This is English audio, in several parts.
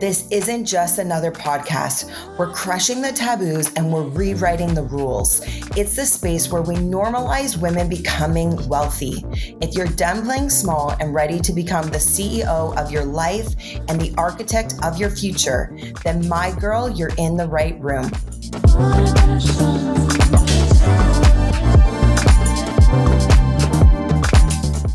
This isn't just another podcast. We're crushing the taboos and we're rewriting the rules. It's the space where we normalize women becoming wealthy. If you're done playing small and ready to become the CEO of your life and the architect of your future, then my girl, you're in the right room.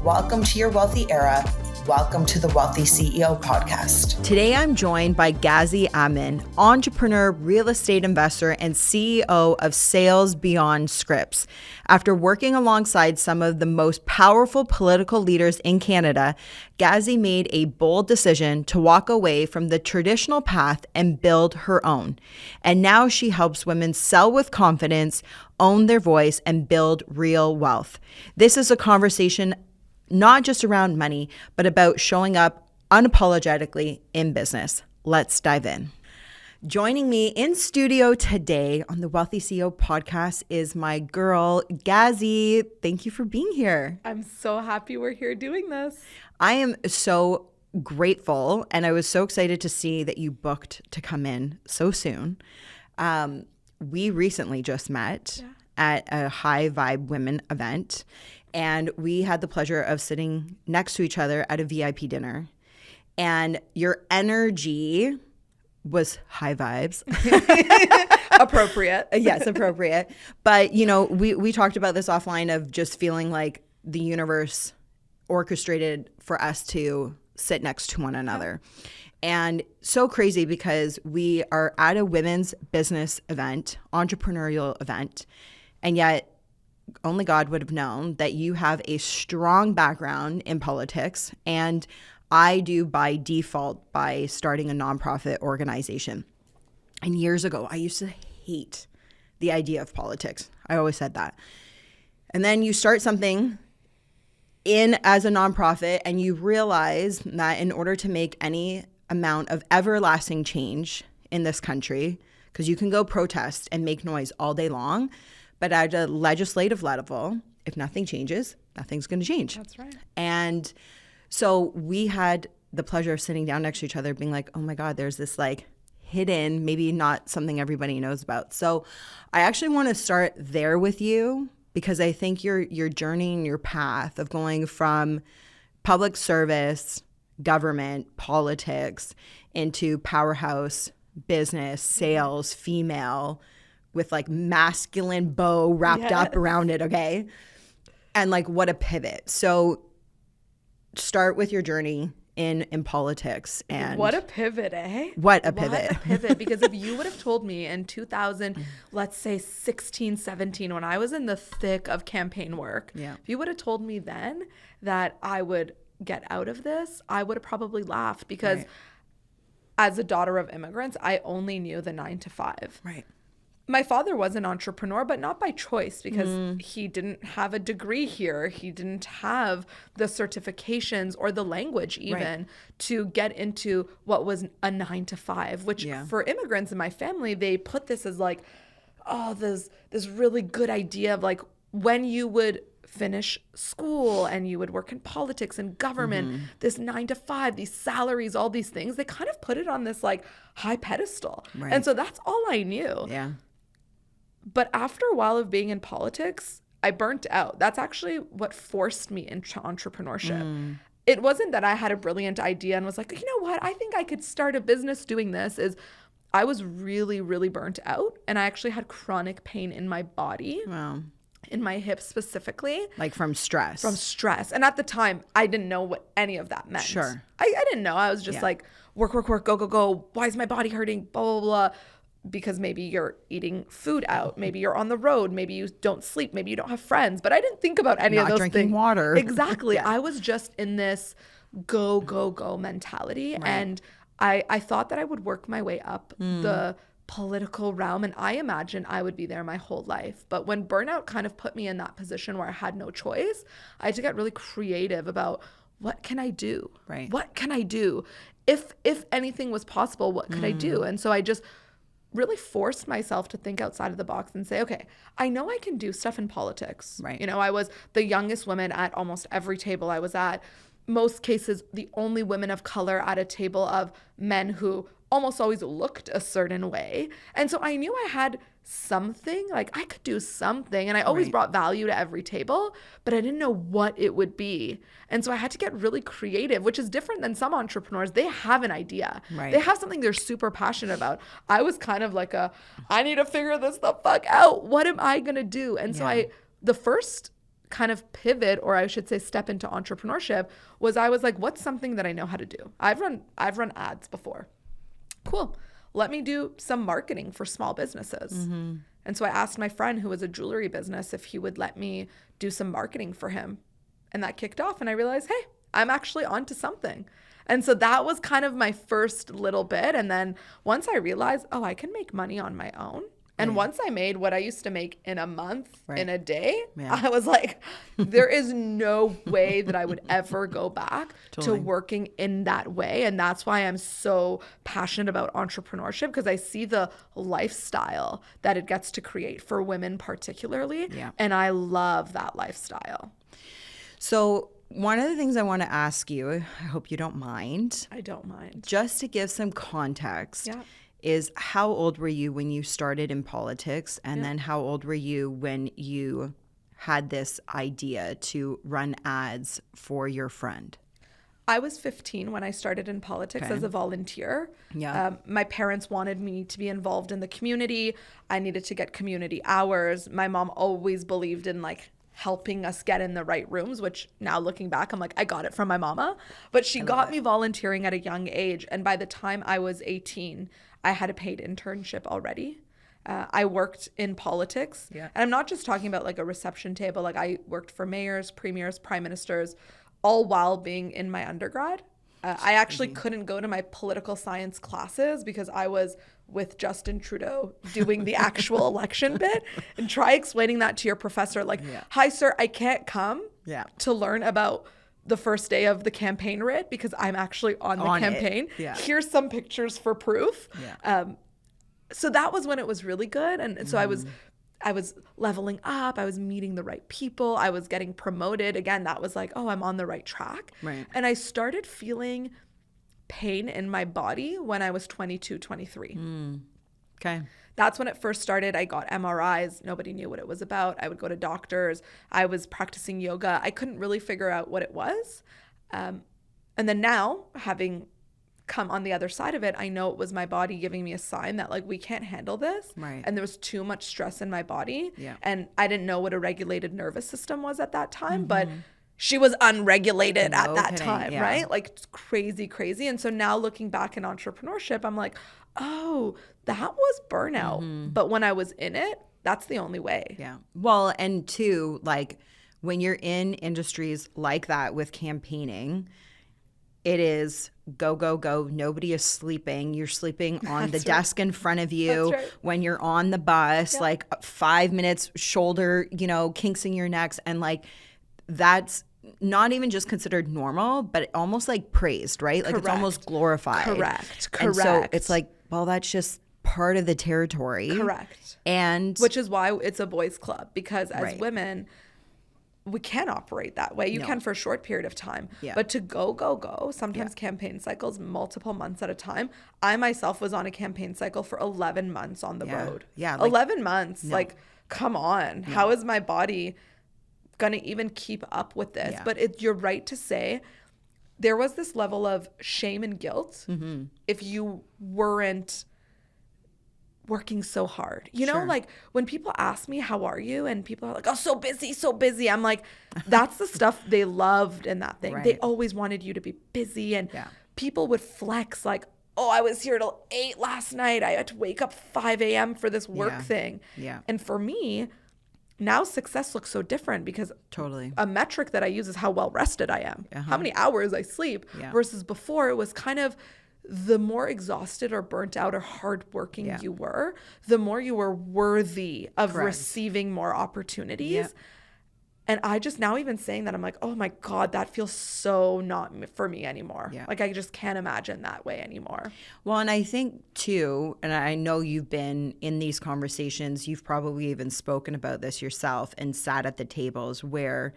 Welcome to your wealthy era. Welcome to the Wellthy CEO podcast. Today, I'm joined by Gazzy Amin, entrepreneur, real estate investor, and CEO of Sales Beyond Scripts. After working alongside some of the most powerful political leaders in Canada, Gazzy made a bold decision to walk away from the traditional path and build her own. And now she helps women sell with confidence, own their voice, and build real wealth. This is a conversation not just around money, but about showing up unapologetically in business. Let's dive in. Joining me in studio today on the Wellthy CEO podcast is my girl, Gazzy. Thank you for being here. I'm so happy we're here doing this. I am so grateful, and I was so excited to see that you booked to come in so soon. We recently just met at a High Vibe Women event, and we had the pleasure of sitting next to each other at a VIP dinner. And your energy was high vibes. Appropriate. Yes, appropriate. But, you know, we talked about this offline of just feeling like the universe orchestrated for us to sit next to one another. And so crazy because we are at a women's business event, entrepreneurial event, and yet only God would have known that you have a strong background in politics, and I do by default by starting a nonprofit organization. And years ago, I used to hate the idea of politics. I always said that. And then you start something as a nonprofit, and you realize that in order to make any amount of everlasting change in this country, because you can go protest and make noise all day long, but at a legislative level, if nothing changes, nothing's going to change. That's right. And so we had the pleasure of sitting down next to each other being like, oh my God, there's this like hidden, maybe not something everybody knows about. So I actually want to start there with you because I think your journey and your path of going from public service, government, politics, into powerhouse, business, sales, female, with like masculine bow wrapped up around it, okay? And like what a pivot. So start with your journey in politics. And what a pivot, eh? What a pivot. What a pivot. Because if you would have told me in 2000, let's say 16, 17, when I was in the thick of campaign work, if you would have told me then that I would get out of this, I would have probably laughed because as a daughter of immigrants, I only knew the 9 to 5. Right. My father was an entrepreneur, but not by choice because he didn't have a degree here. He didn't have the certifications or the language even to get into what was a 9 to 5, which for immigrants in my family, they put this as like, oh, this really good idea of like when you would finish school and you would work in politics and government, this 9 to 5, these salaries, all these things, they kind of put it on this like high pedestal. Right. And so that's all I knew. Yeah. But after a while of being in politics, I burnt out. That's actually what forced me into entrepreneurship. It wasn't that I had a brilliant idea and was like, you know what, I think I could start a business doing this. I was really, really burnt out. And I actually had chronic pain in my body. Wow. In my hips specifically. Like from stress. From stress. And at the time, I didn't know what any of that meant. Sure. I didn't know. I was just like, work, go. Why is my body hurting? Blah, blah, blah. Because maybe you're eating food out. Maybe you're on the road. Maybe you don't sleep. Maybe you don't have friends. But I didn't think about any of those things. Not drinking water. Exactly. I was just in this go mentality. Right. And I thought that I would work my way up the political realm, and I imagine I would be there my whole life. But when burnout kind of put me in that position where I had no choice, I had to get really creative about what can I do? Right. What can I do? If anything was possible, what could I do? And so I just really forced myself to think outside of the box and say, okay, I know I can do stuff in politics. Right. You know, I was the youngest woman at almost every table I was at. most cases, the only women of color at a table of men who almost always looked a certain way. And so I knew I had something, like I could do something. And I always brought value to every table, but I didn't know what it would be. And so I had to get really creative, which is different than some entrepreneurs. They have an idea. Right. They have something they're super passionate about. I was kind of like I need to figure this the fuck out. What am I going to do? And so the first kind of pivot, or I should say step into entrepreneurship, was I was like, what's something that I know how to do? I've run ads before. Cool. Let me do some marketing for small businesses. And so I asked my friend who was a jewelry business if he would let me do some marketing for him. And that kicked off, and I realized, hey, I'm actually onto something. And so that was kind of my first little bit. And then once I realized, oh, I can make money on my own. And once I made what I used to make in a month, in a day, I was like, there is no way that I would ever go back to working in that way. And that's why I'm so passionate about entrepreneurship, because I see the lifestyle that it gets to create for women particularly. And I love that lifestyle. So one of the things I want to ask you, I hope you don't mind. I don't mind. Just to give some context. Is how old were you when you started in politics? And then how old were you when you had this idea to run ads for your friend? I was 15 when I started in politics as a volunteer. My parents wanted me to be involved in the community. I needed to get community hours. My mom always believed in like helping us get in the right rooms, which now looking back, I'm like, I got it from my mama. But she got me volunteering at a young age. And by the time I was 18, I had a paid internship already. I worked in politics. And I'm not just talking about like a reception table. Like I worked for mayors, premiers, prime ministers, all while being in my undergrad. I actually couldn't go to my political science classes because I was with Justin Trudeau doing the actual election bit. And try explaining that to your professor. Like, hi, sir, I can't come to learn about the first day of the campaign writ because I'm actually on the campaign. Here's some pictures for proof. So that was when it was really good. And so I was leveling up. I was meeting the right people. I was getting promoted. Again, that was like, oh, I'm on the right track. And I started feeling pain in my body when I was 22, 23. That's when it first started. I got MRIs. Nobody knew what it was about. I would go to doctors. I was practicing yoga. I couldn't really figure out what it was. And then now, having come on the other side of it, I know it was my body giving me a sign that like, we can't handle this. And there was too much stress in my body. And I didn't know what a regulated nervous system was at that time, but she was unregulated at that time, right? Like it's crazy. And so now looking back in entrepreneurship, I'm like, oh, that was burnout. But when I was in it, that's the only way. Well, and two, like when you're in industries like that with campaigning, it is go, go, go. Nobody is sleeping. You're sleeping on the desk in front of you when you're on the bus, like 5 minutes, shoulder, kinks in your necks. And like, that's not even just considered normal, but almost like praised, right? Like it's almost glorified. Correct. And so it's like, well, that's just part of the territory. And which is why it's a boys' club, because as women, we can operate that way. You can for a short period of time, but to go, sometimes campaign cycles, multiple months at a time. I myself was on a campaign cycle for 11 months on the road. Like, 11 months. Like, come on. How is my body going to even keep up with this? But you're right to say there was this level of shame and guilt if you weren't working so hard. You know, like when people ask me, how are you? And people are like, oh, so busy. I'm like, that's the stuff they loved in that thing. They always wanted you to be busy. And people would flex like, oh, I was here till 8 last night. I had to wake up 5 a.m. for this work thing. And for me, now success looks so different because a metric that I use is how well rested I am, how many hours I sleep, versus before it was kind of the more exhausted or burnt out or hardworking you were, the more you were worthy of receiving more opportunities. And I just now even saying that, I'm like, oh my God, that feels so not for me anymore. Like I just can't imagine that way anymore. Well, and I think too, and I know you've been in these conversations, you've probably even spoken about this yourself and sat at the tables where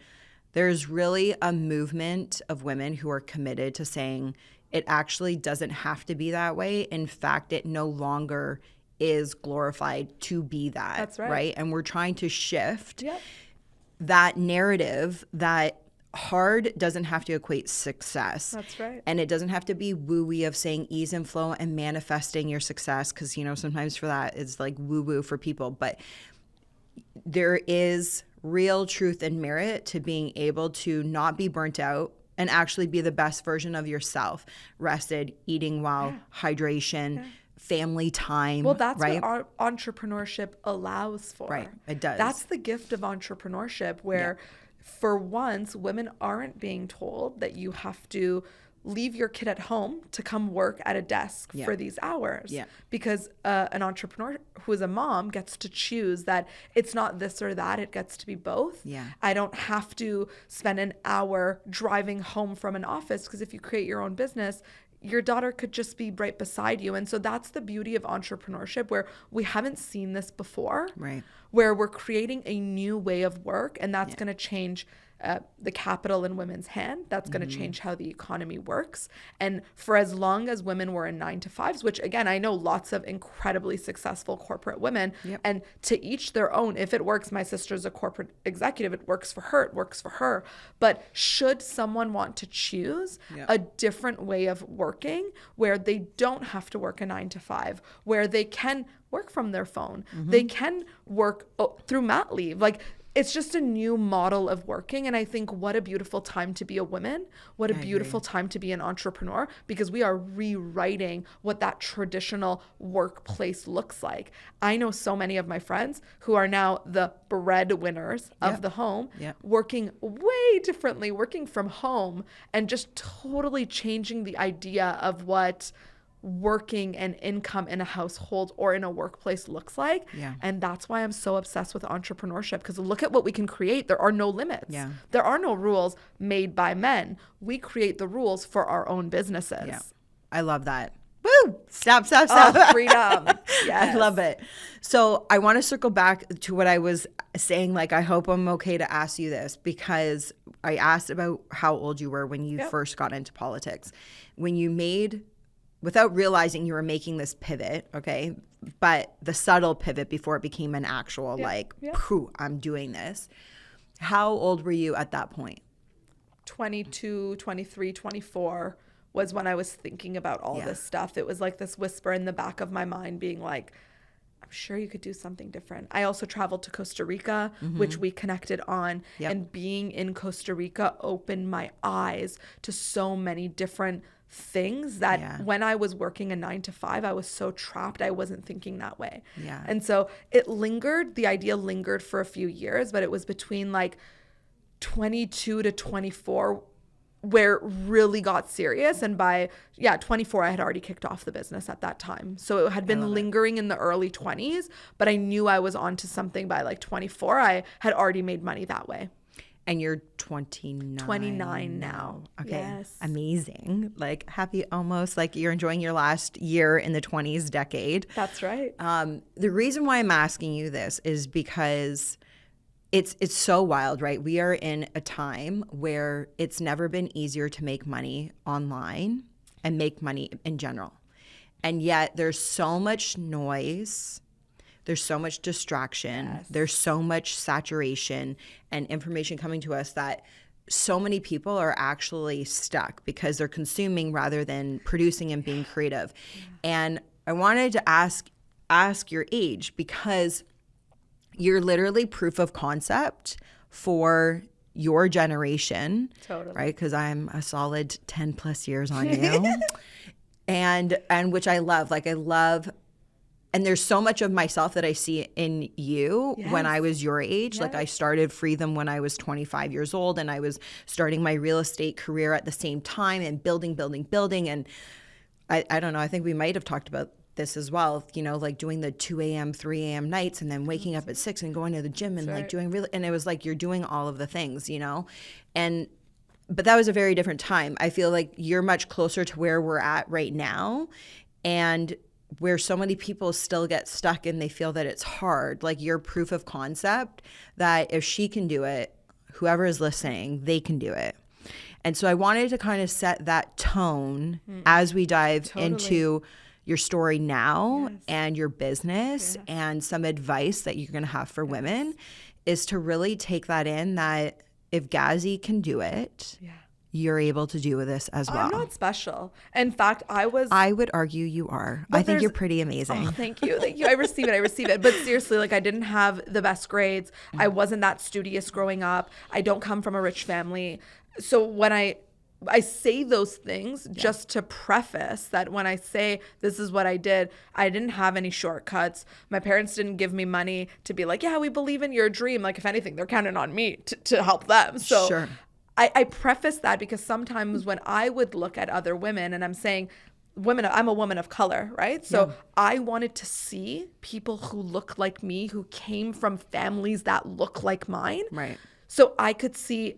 There's really a movement of women who are committed to saying it actually doesn't have to be that way. In fact, it no longer is glorified to be that. That's right. Right? And we're trying to shift that narrative that hard doesn't have to equate success. That's right. And it doesn't have to be woo-wee of saying ease and flow and manifesting your success, because, you know, sometimes for that it's like woo-woo for people. But there is real truth and merit to being able to not be burnt out and actually be the best version of yourself. Rested, eating well, hydration, family time. Well, that's right? what our entrepreneurship allows for. Right, it does. That's the gift of entrepreneurship, where for once, women aren't being told that you have to leave your kid at home to come work at a desk for these hours. Because an entrepreneur who is a mom gets to choose that it's not this or that, it gets to be both. I don't have to spend an hour driving home from an office, because if you create your own business, your daughter could just be right beside you. And so that's the beauty of entrepreneurship, where we haven't seen this before, where we're creating a new way of work, and that's going to change the capital in women's hand. That's going to change how the economy works. And for as long as women were in 9-to-5s, which again, I know lots of incredibly successful corporate women, and to each their own. If it works, my sister's a corporate executive, it works for her, it works for her. But should someone want to choose a different way of working, where they don't have to work a 9-to-5, where they can work from their phone, they can work through mat leave, like, it's just a new model of working. And I think what a beautiful time to be a woman, what a beautiful time to be an entrepreneur, because we are rewriting what that traditional workplace looks like. I know so many of my friends who are now the breadwinners of the home, working way differently, working from home, and just totally changing the idea of what working and income in a household or in a workplace looks like. And that's why I'm so obsessed with entrepreneurship, because look at what we can create. There are no limits. There are no rules made by men. We create the rules for our own businesses. I love that. Woo! Stop. Oh, freedom. I love it. So I want to circle back to what I was saying. Like, I hope I'm okay to ask you this, because I asked about how old you were when you first got into politics. When you made, without realizing you were making this pivot, okay, but the subtle pivot before it became an actual phew, I'm doing this. How old were you at that point? 22, 23, 24 was when I was thinking about all this stuff. It was like this whisper in the back of my mind being like, I'm sure you could do something different. I also traveled to Costa Rica, which we connected on, and being in Costa Rica opened my eyes to so many different things that when I was working a 9-to-5, I was so trapped. I wasn't thinking that way. And so it lingered, the idea lingered for a few years, but it was between like 22 to 24 where it really got serious. And by 24, I had already kicked off the business at that time. So it had been lingering in the early 20s, but I knew I was onto something by like 24. I had already made money that way. And you're 29. 29 now. Okay. Yes. Amazing. Like, happy, almost like you're enjoying your last year in the 20s decade. That's right. The reason why I'm asking you this is because it's so wild, right? We are in a time where it's never been easier to make money online and make money in general. And yet there's so much noise. There's so much distraction. There's so much saturation and information coming to us that so many people are actually stuck because they're consuming rather than producing and being creative. And I wanted to ask your age, because you're literally proof of concept for your generation. Totally. Right? Because I'm a solid 10 plus years on you. and which I love. Like, I love. And there's so much of myself that I see in you when I was your age. Like, I started Freedom when I was 25 years old, and I was starting my real estate career at the same time and building. And I don't know, I think we might have talked about this as well, you know, like doing the 2 a.m., 3 a.m. nights and then waking up at 6 and going to the gym and like doing really, and it was like you're doing all of the things, you know, but that was a very different time. I feel like you're much closer to where we're at right now, and where so many people still get stuck and they feel that it's hard. Like, you're proof of concept that if she can do it, whoever is listening, they can do it. And so I wanted to kind of set that tone as we dive into your story now and your business and some advice that you're going to have for women, is to really take that in, that if Gazzy can do it, you're able to do this as well. I'm not special. In fact, I would argue you are. I think you're pretty amazing. Oh, thank you. I receive it. But seriously, like, I didn't have the best grades. I wasn't that studious growing up. I don't come from a rich family. So when I say those things just to preface that when I say this is what I didn't have any shortcuts. My parents didn't give me money to be like, yeah, we believe in your dream. Like, if anything, they're counting on me to help them. So sure. I preface that because sometimes when I would look at other women, and I'm saying I'm a woman of color, right? So I wanted to see people who look like me, who came from families that look like mine. Right. So I could see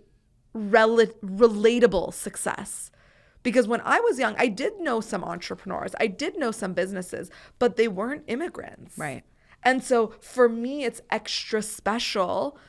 relatable success. Because when I was young, I did know some entrepreneurs. I did know some businesses, but they weren't immigrants. Right. And so for me, it's extra special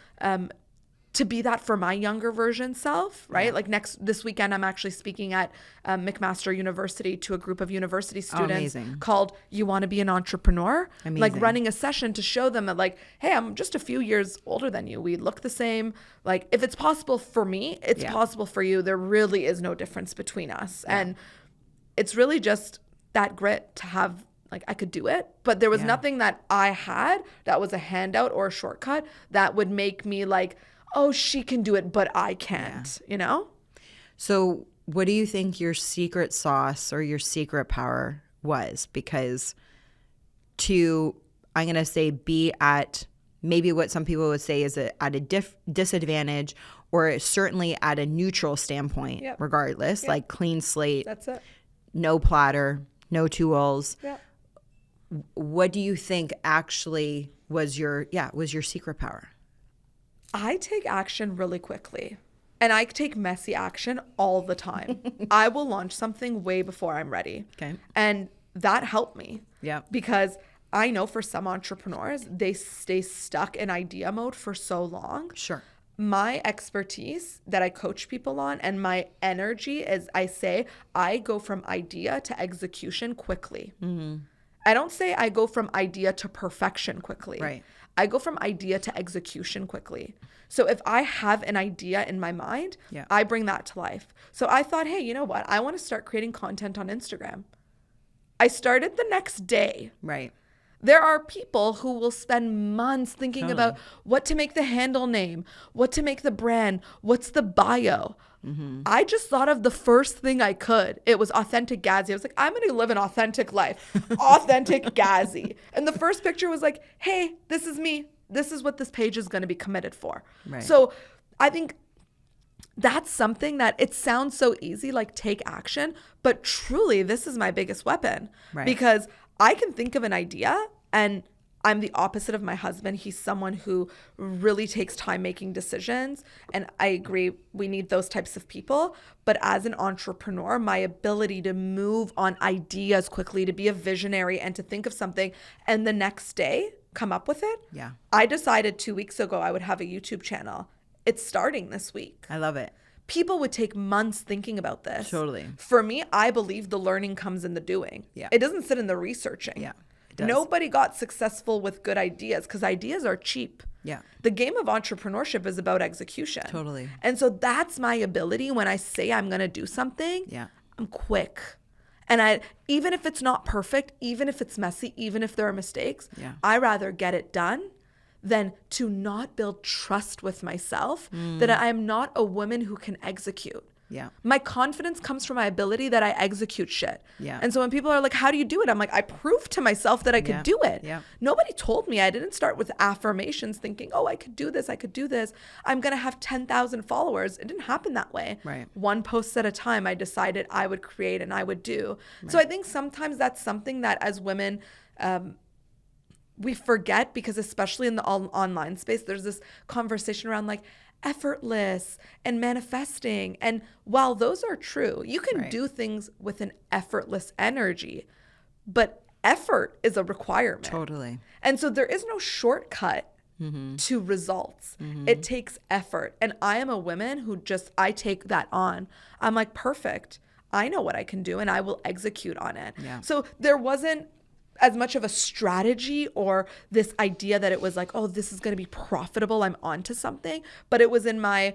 to be that for my younger version self, right? Yeah. Like this weekend, I'm actually speaking at McMaster University to a group of university students called You Want to Be an Entrepreneur? Amazing. Like running a session to show them that, like, hey, I'm just a few years older than you. We look the same. Like, if it's possible for me, it's possible for you. There really is no difference between us. Yeah. And it's really just that grit to have, like, I could do it, but there was nothing that I had that was a handout or a shortcut that would make me like, oh, she can do it, but I can't, you know? So what do you think your secret sauce or your secret power was? Because I'm going to say be at maybe what some people would say is at a disadvantage, or certainly at a neutral standpoint, regardless, like clean slate. That's it. No platter, no tools. Yeah. What do you think actually was your secret power? I take action really quickly, and I take messy action all the time. I will launch something way before I'm ready. Okay. And that helped me. Yeah. Because I know for some entrepreneurs, they stay stuck in idea mode for so long. Sure. My expertise that I coach people on and my energy is, I go from idea to execution quickly. Mm-hmm. I don't say I go from idea to perfection quickly. Right. I go from idea to execution quickly. So if I have an idea in my mind, I bring that to life. So I thought, hey, you know what? I want to start creating content on Instagram. I started the next day. Right. There are people who will spend months thinking about what to make the handle name, what to make the brand, what's the bio. Mm-hmm. I just thought of the first thing I could. It was authentic Gazzy. I was like, I'm going to live an authentic life. Authentic Gazzy. And the first picture was like, hey, this is me. This is what this page is going to be committed for. Right. So I think that's something that it sounds so easy, like take action, but truly this is my biggest weapon. Right. Because I can think of an idea, and I'm the opposite of my husband. He's someone who really takes time making decisions. And I agree, we need those types of people. But as an entrepreneur, my ability to move on ideas quickly, to be a visionary and to think of something and the next day come up with it. Yeah. I decided 2 weeks ago I would have a YouTube channel. It's starting this week. I love it. People would take months thinking about this. Totally. For me, I believe the learning comes in the doing. Yeah. It doesn't sit in the researching. Yeah. Nobody got successful with good ideas because ideas are cheap. Yeah. The game of entrepreneurship is about execution. Totally. And so that's my ability. When I say I'm going to do something, I'm quick. And even if it's not perfect, even if it's messy, even if there are mistakes, I rather get it done than to not build trust with myself that I am not a woman who can execute. Yeah. My confidence comes from my ability that I execute shit. Yeah. And so when people are like, how do you do it? I'm like, I proved to myself that I could do it. Yeah. Nobody told me. I didn't start with affirmations thinking, oh, I could do this. I could do this. I'm going to have 10,000 followers. It didn't happen that way. Right. One post at a time, I decided I would create and I would do. Right. So I think sometimes that's something that as women, we forget, because especially in the online space, there's this conversation around like effortless and manifesting. And while those are true, you can do things with an effortless energy, but effort is a requirement. Totally. And so there is no shortcut to results. It takes effort. And I am a woman who I take that on. I'm like, perfect. I know what I can do and I will execute on it. Yeah. So there wasn't as much of a strategy or this idea that it was like, oh, this is going to be profitable, I'm onto something. But it was in my,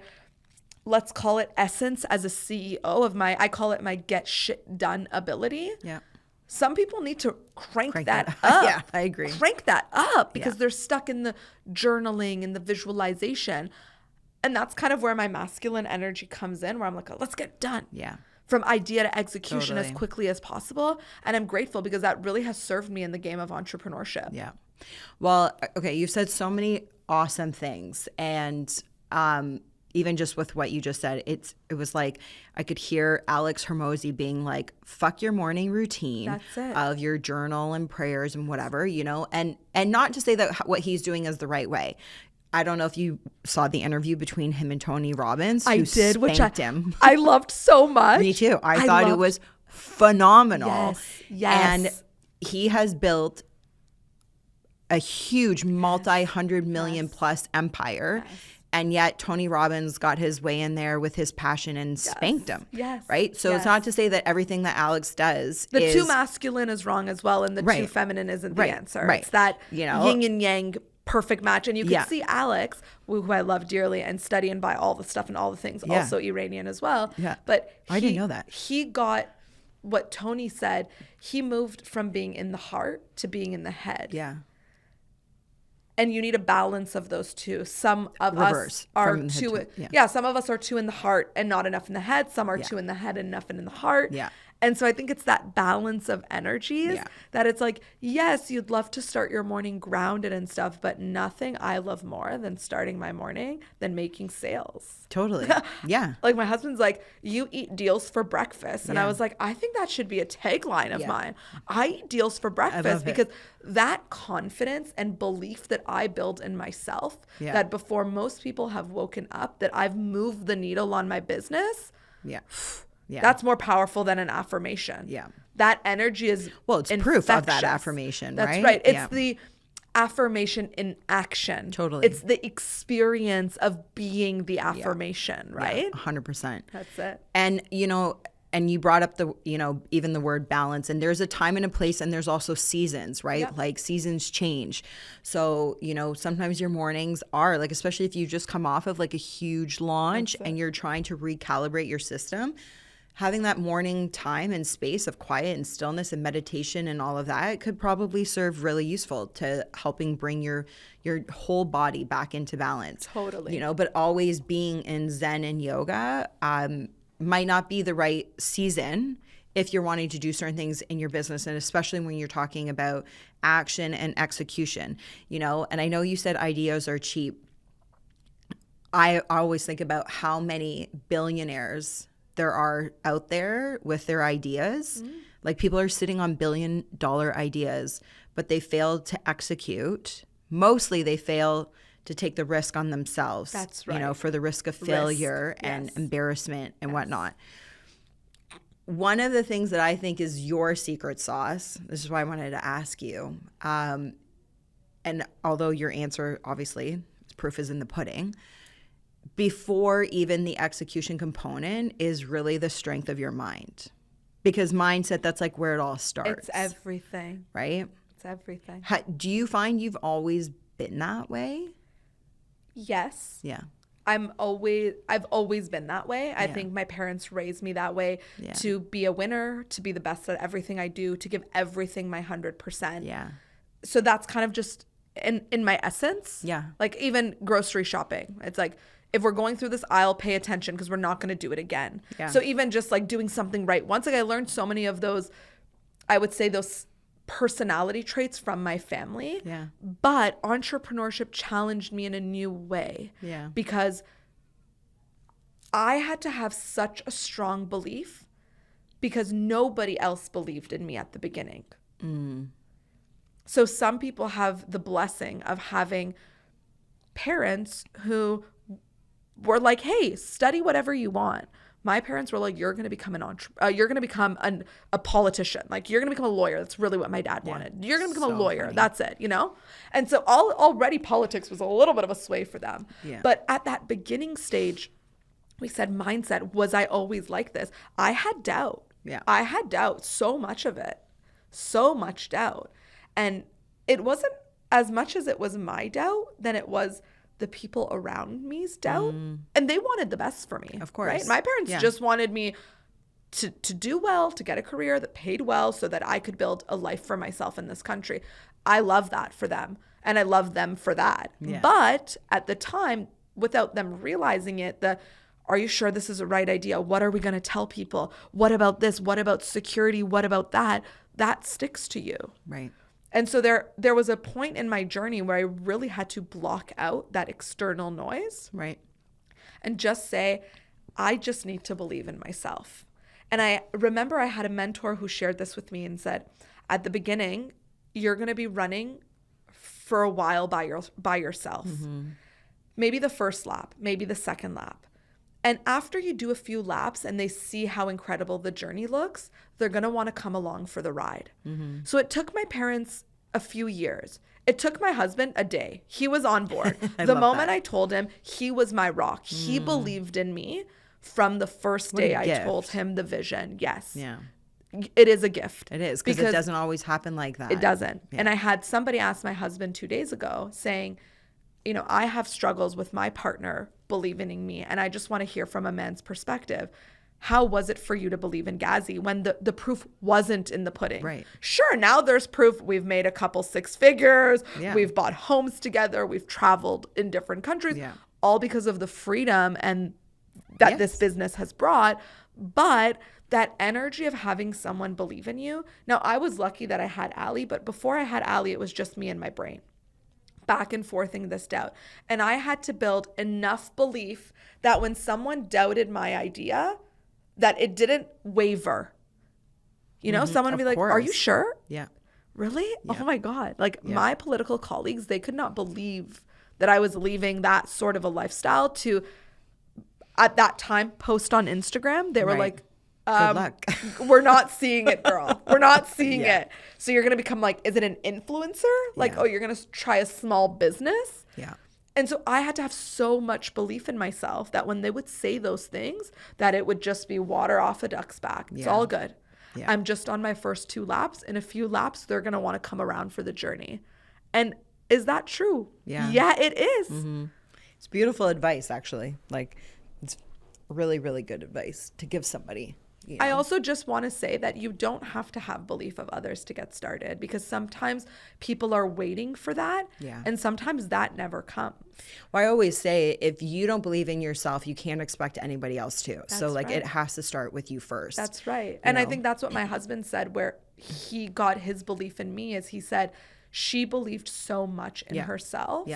let's call it essence as a CEO of I call it my get shit done ability. Yeah. Some people need to crank that up. Yeah, I agree. Crank that up because they're stuck in the journaling and the visualization. And that's kind of where my masculine energy comes in, where I'm like, oh, let's get done. Yeah. From idea to execution Totally. as quickly as possible. And I'm grateful because that really has served me in the game of entrepreneurship. Yeah. Well, okay, you've said so many awesome things. And even just with what you just said, it was like I could hear Alex Hormozi being like, fuck your morning routine. That's it. Of your journal and prayers and whatever, and not to say that what he's doing is the right way. I don't know if you saw the interview between him and Tony Robbins. I who did, which him. I loved so much. Me too. I thought it was phenomenal. Yes. And he has built a huge multi-hundred million plus empire. Yes. And yet Tony Robbins got his way in there with his passion and spanked him. Yes. Right? So it's not to say that everything that Alex does The too masculine is wrong as well, and the too feminine isn't the answer. Right. It's that yin and yang perfect match. And you can see Alex, who I love dearly and study and buy all the stuff and all the things, also Iranian as well. Yeah. But I didn't know that. He got what Tony said. He moved from being in the heart to being in the head. Yeah. And you need a balance of those two. Some of us are too, some of us are too in the heart and not enough in the head. Some are too in the head and enough in the heart. Yeah. And so I think it's that balance of energies that it's like, yes, you'd love to start your morning grounded and stuff, but nothing I love more than starting my morning than making sales. Totally. Yeah. Like my husband's like, you eat deals for breakfast. And I was like, I think that should be a tagline of mine. I eat deals for breakfast because that confidence and belief that I build in myself, that before most people have woken up, that I've moved the needle on my business. Yeah. Yeah. That's more powerful than an affirmation. Yeah. That energy is it's infectious. proof of that affirmation, right? That's right. It's the affirmation in action. Totally. It's the experience of being the affirmation, right? 100%. That's it. And, and you brought up the, even the word balance, and there's a time and a place, and there's also seasons, right? Yep. Like seasons change. So, sometimes your mornings are like, especially if you just come off of like a huge launch and you're trying to recalibrate your system, having that morning time and space of quiet and stillness and meditation and all of that could probably serve really useful to helping bring your whole body back into balance. Totally. But always being in Zen and yoga might not be the right season if you're wanting to do certain things in your business, and especially when you're talking about action and execution, and I know you said ideas are cheap. I always think about how many billionaires there are out there with their ideas. Like people are sitting on $1 billion ideas, but they fail to execute. Mostly they fail to take the risk on themselves. That's right. For the risk of failure and embarrassment and whatnot. One of the things that I think is your secret sauce, this is why I wanted to ask you, and although your answer, obviously, proof is in the pudding, before even the execution component is really the strength of your mind. Because mindset, that's like where it all starts. It's everything. Right? It's everything. Do you find you've always been that way? Yes. Yeah. I've always been that way. I think my parents raised me that way to be a winner, to be the best at everything I do, to give everything my 100%. Yeah. So that's kind of just in my essence. Yeah. Like even grocery shopping. It's like, if we're going through this aisle, pay attention because we're not going to do it again. Yeah. So even just like doing something right. Once I learned so many of those, I would say those personality traits from my family. Yeah. But entrepreneurship challenged me in a new way. Yeah. Because I had to have such a strong belief because nobody else believed in me at the beginning. So some people have the blessing of having parents who were like, hey, study whatever you want. My parents were like, you're going to become a politician. Like, you're going to become a lawyer. That's really what my dad wanted. You're going to become a lawyer. Funny. That's it, you know? And so already politics was a little bit of a sway for them. Yeah. But at that beginning stage, we said mindset, was I always like this? I had doubt. Yeah. I had doubt, so much of it, so much doubt. And it wasn't as much as it was my doubt, then it was the people around me's doubt. And they wanted the best for me. Of course. Right? My parents just wanted me to do well, to get a career that paid well so that I could build a life for myself in this country. I love that for them. And I love them for that. Yeah. But at the time, without them realizing it, are you sure this is the right idea? What are we going to tell people? What about this? What about security? What about that? That sticks to you. Right. And so there was a point in my journey where I really had to block out that external noise. Right. And just say, I just need to believe in myself. And I remember I had a mentor who shared this with me and said, at the beginning, you're going to be running for a while by yourself. Maybe the first lap, maybe the second lap. And after you do a few laps and they see how incredible the journey looks, they're going to want to come along for the ride. So it took my parents a few years. It took my husband a day. He was on board. The moment I told him, he was my rock. He believed in me from the first day I told him the vision. Yes. Yeah. It is a gift. It is, because it doesn't always happen like that. It doesn't. Yeah. And I had somebody ask my husband 2 days ago saying, you know, I have struggles with my partner believing in me, and I just want to hear from a man's perspective. How was it for you to believe in Gazzy when the proof wasn't in the pudding? Right. Sure, now there's proof. We've made a couple 6 figures. Yeah. We've bought homes together. We've traveled in different countries, all because of the freedom and that this business has brought. But that energy of having someone believe in you. Now, I was lucky that I had Ali, but before I had Ali, it was just me and my brain, back and forthing this doubt. And I had to build enough belief that when someone doubted my idea, that it didn't waver. You know, someone would be like, are you sure? Yeah. Really? Yeah. Oh my God. Like my political colleagues, they could not believe that I was leaving that sort of a lifestyle to, at that time, post on Instagram. They were like, good luck. We're not seeing it, girl. We're not seeing it. So you're going to become like, is it an influencer? Like, oh, you're going to try a small business? Yeah. And so I had to have so much belief in myself that when they would say those things, that it would just be water off a duck's back. It's all good. Yeah. I'm just on my first 2 laps. In a few laps, they're going to want to come around for the journey. And is that true? Yeah. Yeah, it is. It's beautiful advice, actually. Like, it's really, really good advice to give somebody. You know? I also just want to say that you don't have to have belief of others to get started, because sometimes people are waiting for that. Yeah. And sometimes that never comes. Well, I always say, if you don't believe in yourself, you can't expect anybody else to. That's so like right. It has to start with you first. That's right. And I think that's what my husband said, where he got his belief in me, is he said she believed so much in herself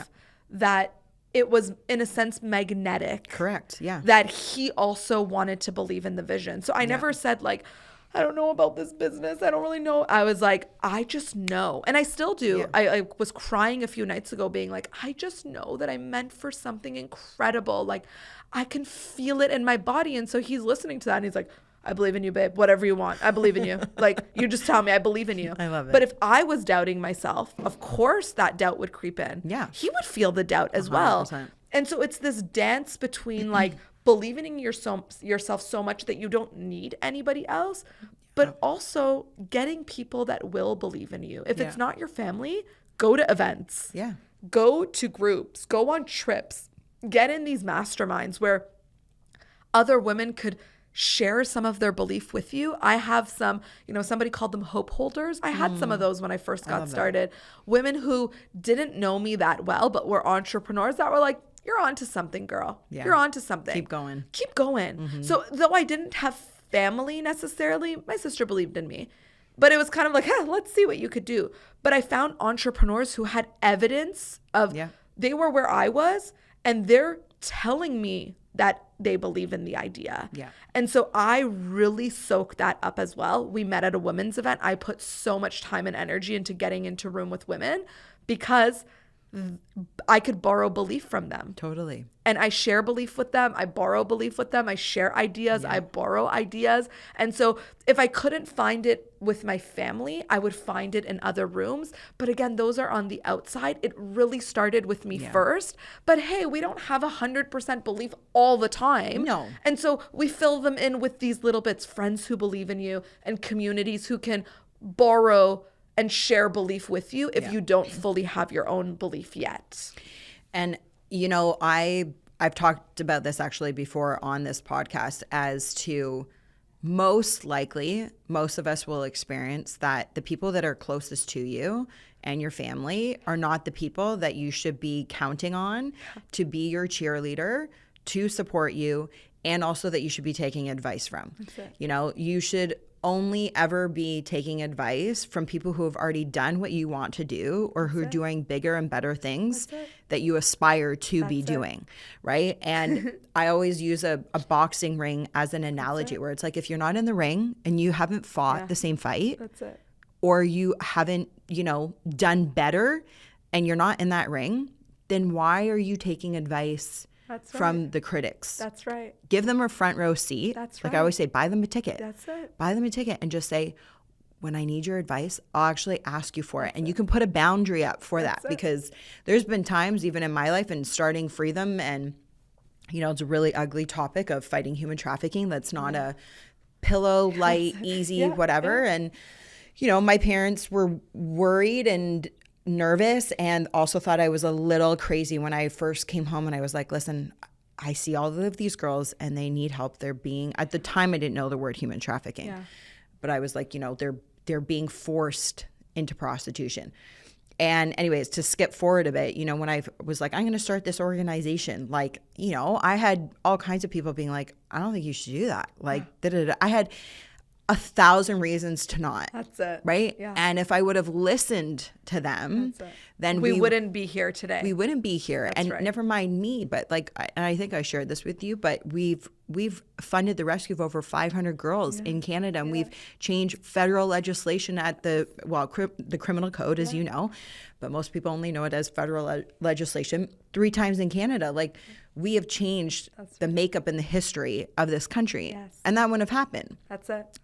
that it was, in a sense, magnetic. Correct. Yeah. That he also wanted to believe in the vision. So I never said like, I don't know about this business. I don't really know. I was like, I just know. And I still do. Yeah. I was crying a few nights ago being like, I just know that I'm meant for something incredible. Like, I can feel it in my body. And so he's listening to that and he's like, I believe in you, babe. Whatever you want. I believe in you. Like, you just tell me, I believe in you. I love it. But if I was doubting myself, of course that doubt would creep in. Yeah. He would feel the doubt as 100%. well. And so it's this dance between like believing in yourself so much that you don't need anybody else, but also getting people that will believe in you. If it's not your family, go to events. Yeah. Go to groups. Go on trips. Get in these masterminds where other women could share some of their belief with you. I have some, somebody called them hope holders. I had some of those when I first got started. Women who didn't know me that well, but were entrepreneurs that were like, you're onto something, girl. Yeah. You're onto something. Keep going. Keep going. Mm-hmm. So though I didn't have family necessarily, my sister believed in me. But it was kind of like, let's see what you could do. But I found entrepreneurs who had evidence of they were where I was, and they're telling me that they believe in the idea. Yeah. And so I really soaked that up as well. We met at a women's event. I put so much time and energy into getting into room with women because I could borrow belief from them. Totally. And I share belief with them. I borrow belief with them. I share ideas. I borrow ideas. And so if I couldn't find it with my family, I would find it in other rooms. But again, those are on the outside. It really started with me first. But hey, we don't have 100% belief all the time. No. And so we fill them in with these little bits, friends who believe in you and communities who can borrow and share belief with you if you don't fully have your own belief yet. And I've talked about this actually before on this podcast as to most likely, most of us will experience that the people that are closest to you and your family are not the people that you should be counting on to be your cheerleader, to support you, and also that you should be taking advice from. That's it. You should only ever be taking advice from people who have already done what you want to do or who are doing bigger and better things that you aspire to be doing, right? And I always use a boxing ring as an analogy where it's like if you're not in the ring and you haven't fought the same fight or you haven't, done better and you're not in that ring, then why are you taking advice from the critics? That's right. Give them a front row seat. That's Like right. I always say, buy them a ticket. That's it. Buy them a ticket and just say, when I need your advice, I'll actually ask you for it. And you can put a boundary up for that because there's been times even in my life and starting Freedom and, it's a really ugly topic of fighting human trafficking. That's not a pillow, light, easy, whatever. And, my parents were worried and nervous and also thought I was a little crazy when I first came home and I was like, listen, I see all of these girls and they need help. They're being, at the time I didn't know the word human trafficking, but I was like, they're being forced into prostitution. And anyways, to skip forward a bit, when I was like, I'm going to start this organization, I had all kinds of people being like, I don't think you should do that. I had 1,000 reasons to not. That's it. Right? Yeah. And if I would have listened to them, then we wouldn't be here today. We wouldn't be here. That's and right. Never mind me, but and I think I shared this with you, but we've funded the rescue of over 500 girls in Canada, and we've changed federal legislation at the criminal code, as you know, but most people only know it as federal legislation 3 times in Canada. We have changed the makeup and the history of this country. Yes. And that wouldn't have happened. That's it.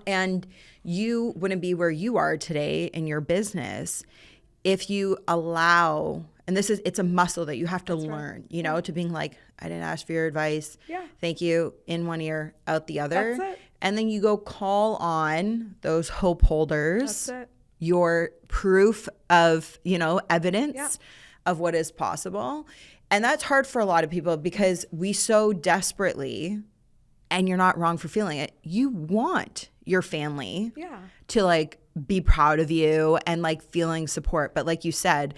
And you wouldn't be where you are today in your business if you allow, and it's a muscle that you have to learn, to being like, I didn't ask for your advice. Yeah. Thank you. In one ear, out the other. That's it. And then you go call on those hope holders, That's it. your proof of, evidence of what is possible. And that's hard for a lot of people because we so desperately, and you're not wrong for feeling it, you want your family to be proud of you and feeling support. But like you said,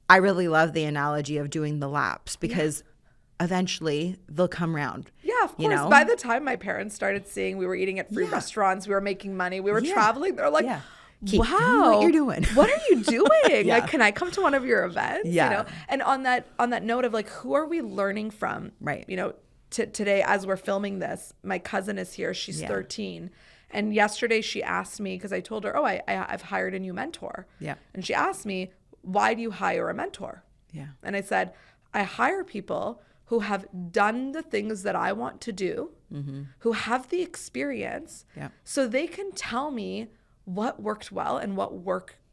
I really love the analogy of doing the laps because eventually they'll come round. Yeah, of course. By the time my parents started seeing we were eating at free restaurants, we were making money, we were traveling, they're like, Keep wow, doing what you're doing. What are you doing? Can I come to one of your events? Yeah. And on that note of who are we learning from? Right. Today as we're filming this, my cousin is here. She's 13. And yesterday she asked me, because I told her, I've hired a new mentor. Yeah. And she asked me, why do you hire a mentor? Yeah. And I said, I hire people who have done the things that I want to do, who have the experience, so they can tell me what worked well and what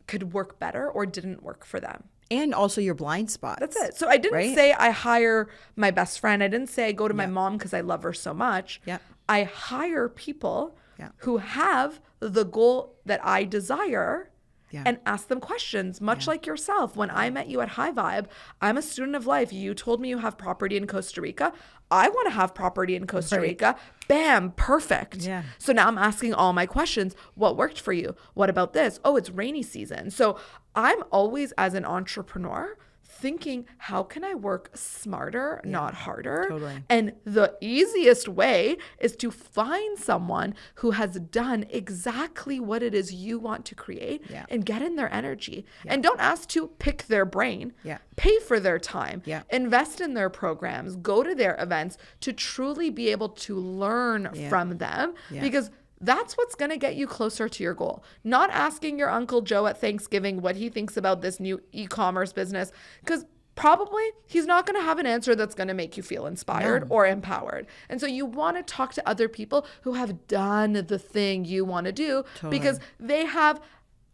could work better or didn't work for them. And also your blind spots. That's it. So I didn't say I hire my best friend. I didn't say I go to my mom because I love her so much. Yeah. I hire people who have the goal that I desire and ask them questions, much like yourself. When I met you at High Vibe, I'm a student of life. You told me you have property in Costa Rica. I want to have property in Costa Rica. Bam, perfect. Yeah. So now I'm asking all my questions. What worked for you? What about this? Oh, it's rainy season. So I'm always, as an entrepreneur, thinking, how can I work smarter, not harder? Totally. And the easiest way is to find someone who has done exactly what it is you want to create and get in their energy. And don't ask to pick their brain. Pay for their time. Invest in their programs. Go to their events to truly be able to learn from them. Because That's what's going to get you closer to your goal. Not asking your Uncle Joe at Thanksgiving what he thinks about this new e-commerce business, because probably he's not going to have an answer that's going to make you feel inspired or empowered. And so you want to talk to other people who have done the thing you want to do because they have,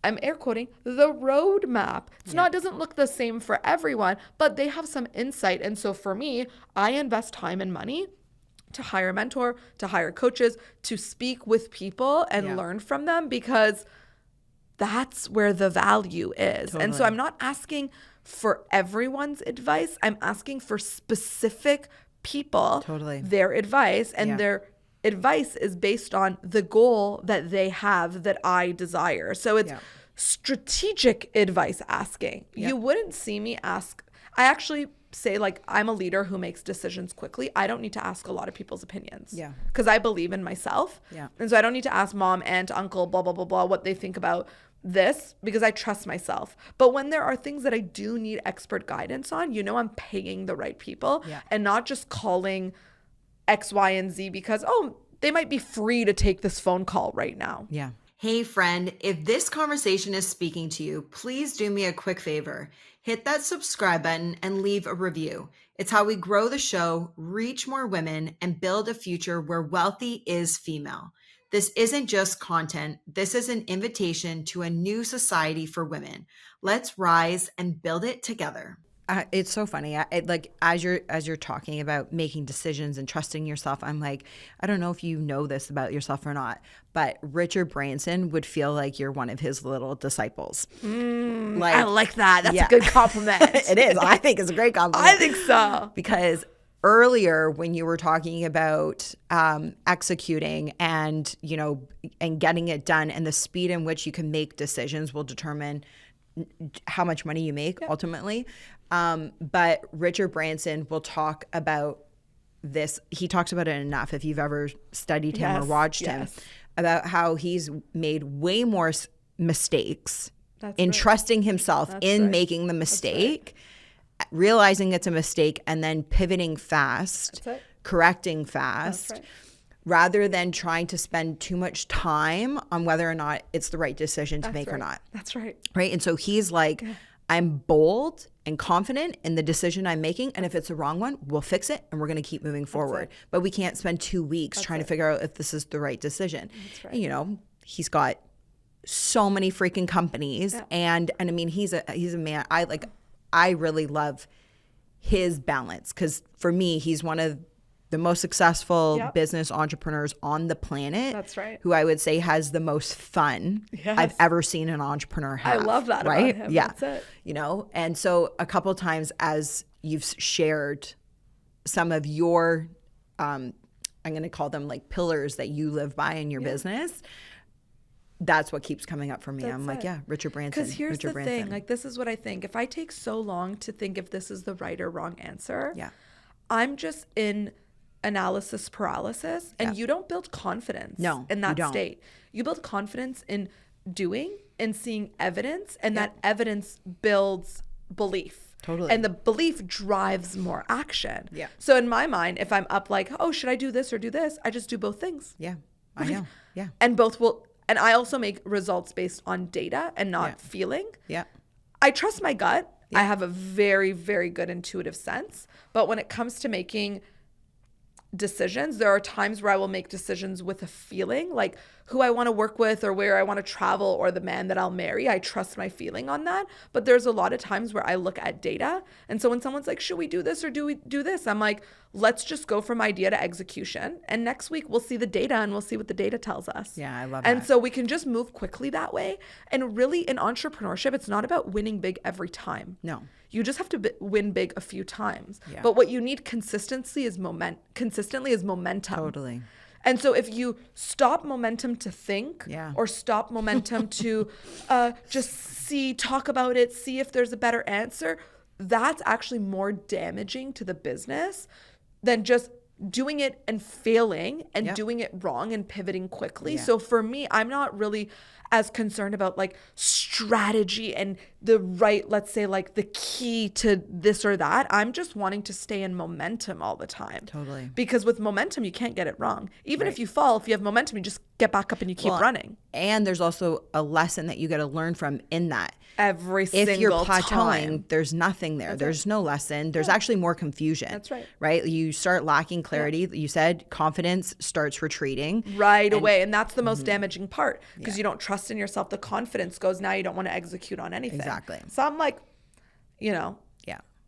I'm air quoting, the roadmap. It's not, doesn't look the same for everyone, but they have some insight. And so for me, I invest time and money to hire a mentor, to hire coaches, to speak with people and learn from them, because that's where the value is. And so I'm not asking for everyone's advice. I'm asking for specific people, their advice, and their advice is based on the goal that they have that I desire. So it's strategic advice asking. You wouldn't see me ask. I actually say, like, I'm a leader who makes decisions quickly. I don't need to ask a lot of people's opinions because I believe in myself. And so I don't need to ask mom, aunt, uncle, blah, blah, blah, blah, what they think about this, because I trust myself. But when there are things that I do need expert guidance on, I'm paying the right people and not just calling X, Y, and Z because, they might be free to take this phone call right now. Hey friend, if this conversation is speaking to you, please do me a quick favor. Hit that subscribe button and leave a review. It's how we grow the show, reach more women, and build a future where Wellthy is female. This isn't just content. This is an invitation to a new society for women. Let's rise and build it together. It's so funny. Like as you're talking about making decisions and trusting yourself, I'm like, I don't know if you know this about yourself or not, but Richard Branson would feel like you're one of his little disciples. I like that. That's a good compliment. It is. I think it's a great compliment. I think so. Because earlier when you were talking about executing and and getting it done, and the speed in which you can make decisions will determine how much money you make ultimately. But Richard Branson will talk about this. He talks about it enough if you've ever studied him or watched him, about how he's made way more mistakes in trusting himself in making the mistake, realizing it's a mistake, and then pivoting fast, correcting fast, rather than trying to spend too much time on whether or not it's the right decision to make or not. That's right. Right. And so he's like, I'm bold and confident in the decision I'm making. And if it's the wrong one, we'll fix it and we're going to keep moving forward. But we can't spend 2 weeks trying to figure out if this is the right decision. That's right. And, he's got so many freaking companies. And I mean, he's a man. I really love his balance, because for me, he's one of the most successful business entrepreneurs on the planet. That's right. Who I would say has the most fun I've ever seen an entrepreneur have. I love that right? about him. Yeah. That's it. And so a couple of times as you've shared some of your, I'm going to call them like pillars that you live by in your business, that's what keeps coming up for me. I'm like, Richard Branson. Because here's the thing, like, this is what I think. If I take so long to think if this is the right or wrong answer, I'm just in analysis paralysis, and you don't build confidence in that state. You build confidence in doing and seeing evidence, and that evidence builds belief. Totally. And the belief drives more action. So in my mind, if I'm up like, should I do this or do this? I just do both things. I know. And both will, and I also make results based on data and not feeling. I trust my gut. I have a very, very good intuitive sense. But when it comes to making decisions, there are times where I will make decisions with a feeling, like who I want to work with or where I want to travel or the man that I'll marry. I trust my feeling on that. But there's a lot of times where I look at data. And so when someone's like, should we do this or do we do this? I'm like, let's just go from idea to execution. And next week we'll see the data and we'll see what the data tells us. I love that. And so we can just move quickly that way. And really in entrepreneurship, it's not about winning big every time. No. You just have to win big a few times. But what you need consistently is momentum. Totally. And so if you stop momentum to think or stop momentum to just talk about it, see if there's a better answer, that's actually more damaging to the business than just doing it and failing and doing it wrong and pivoting quickly. So for me, I'm not really as concerned about like strategy and the right, let's say like the key to this or that. I'm just wanting to stay in momentum all the time. Totally. Because with momentum, you can't get it wrong. Even if you fall, if you have momentum, you just get back up and you keep running. And there's also a lesson that you got to learn from in that. Every single time. If you're plateauing, there's nothing there. There's no lesson. There's actually more confusion. That's right. Right? You start lacking clarity. You said confidence starts retreating. Right away. And that's the most damaging part because you don't trust in yourself. The confidence goes, now you don't want to execute on anything. Exactly. So I'm like,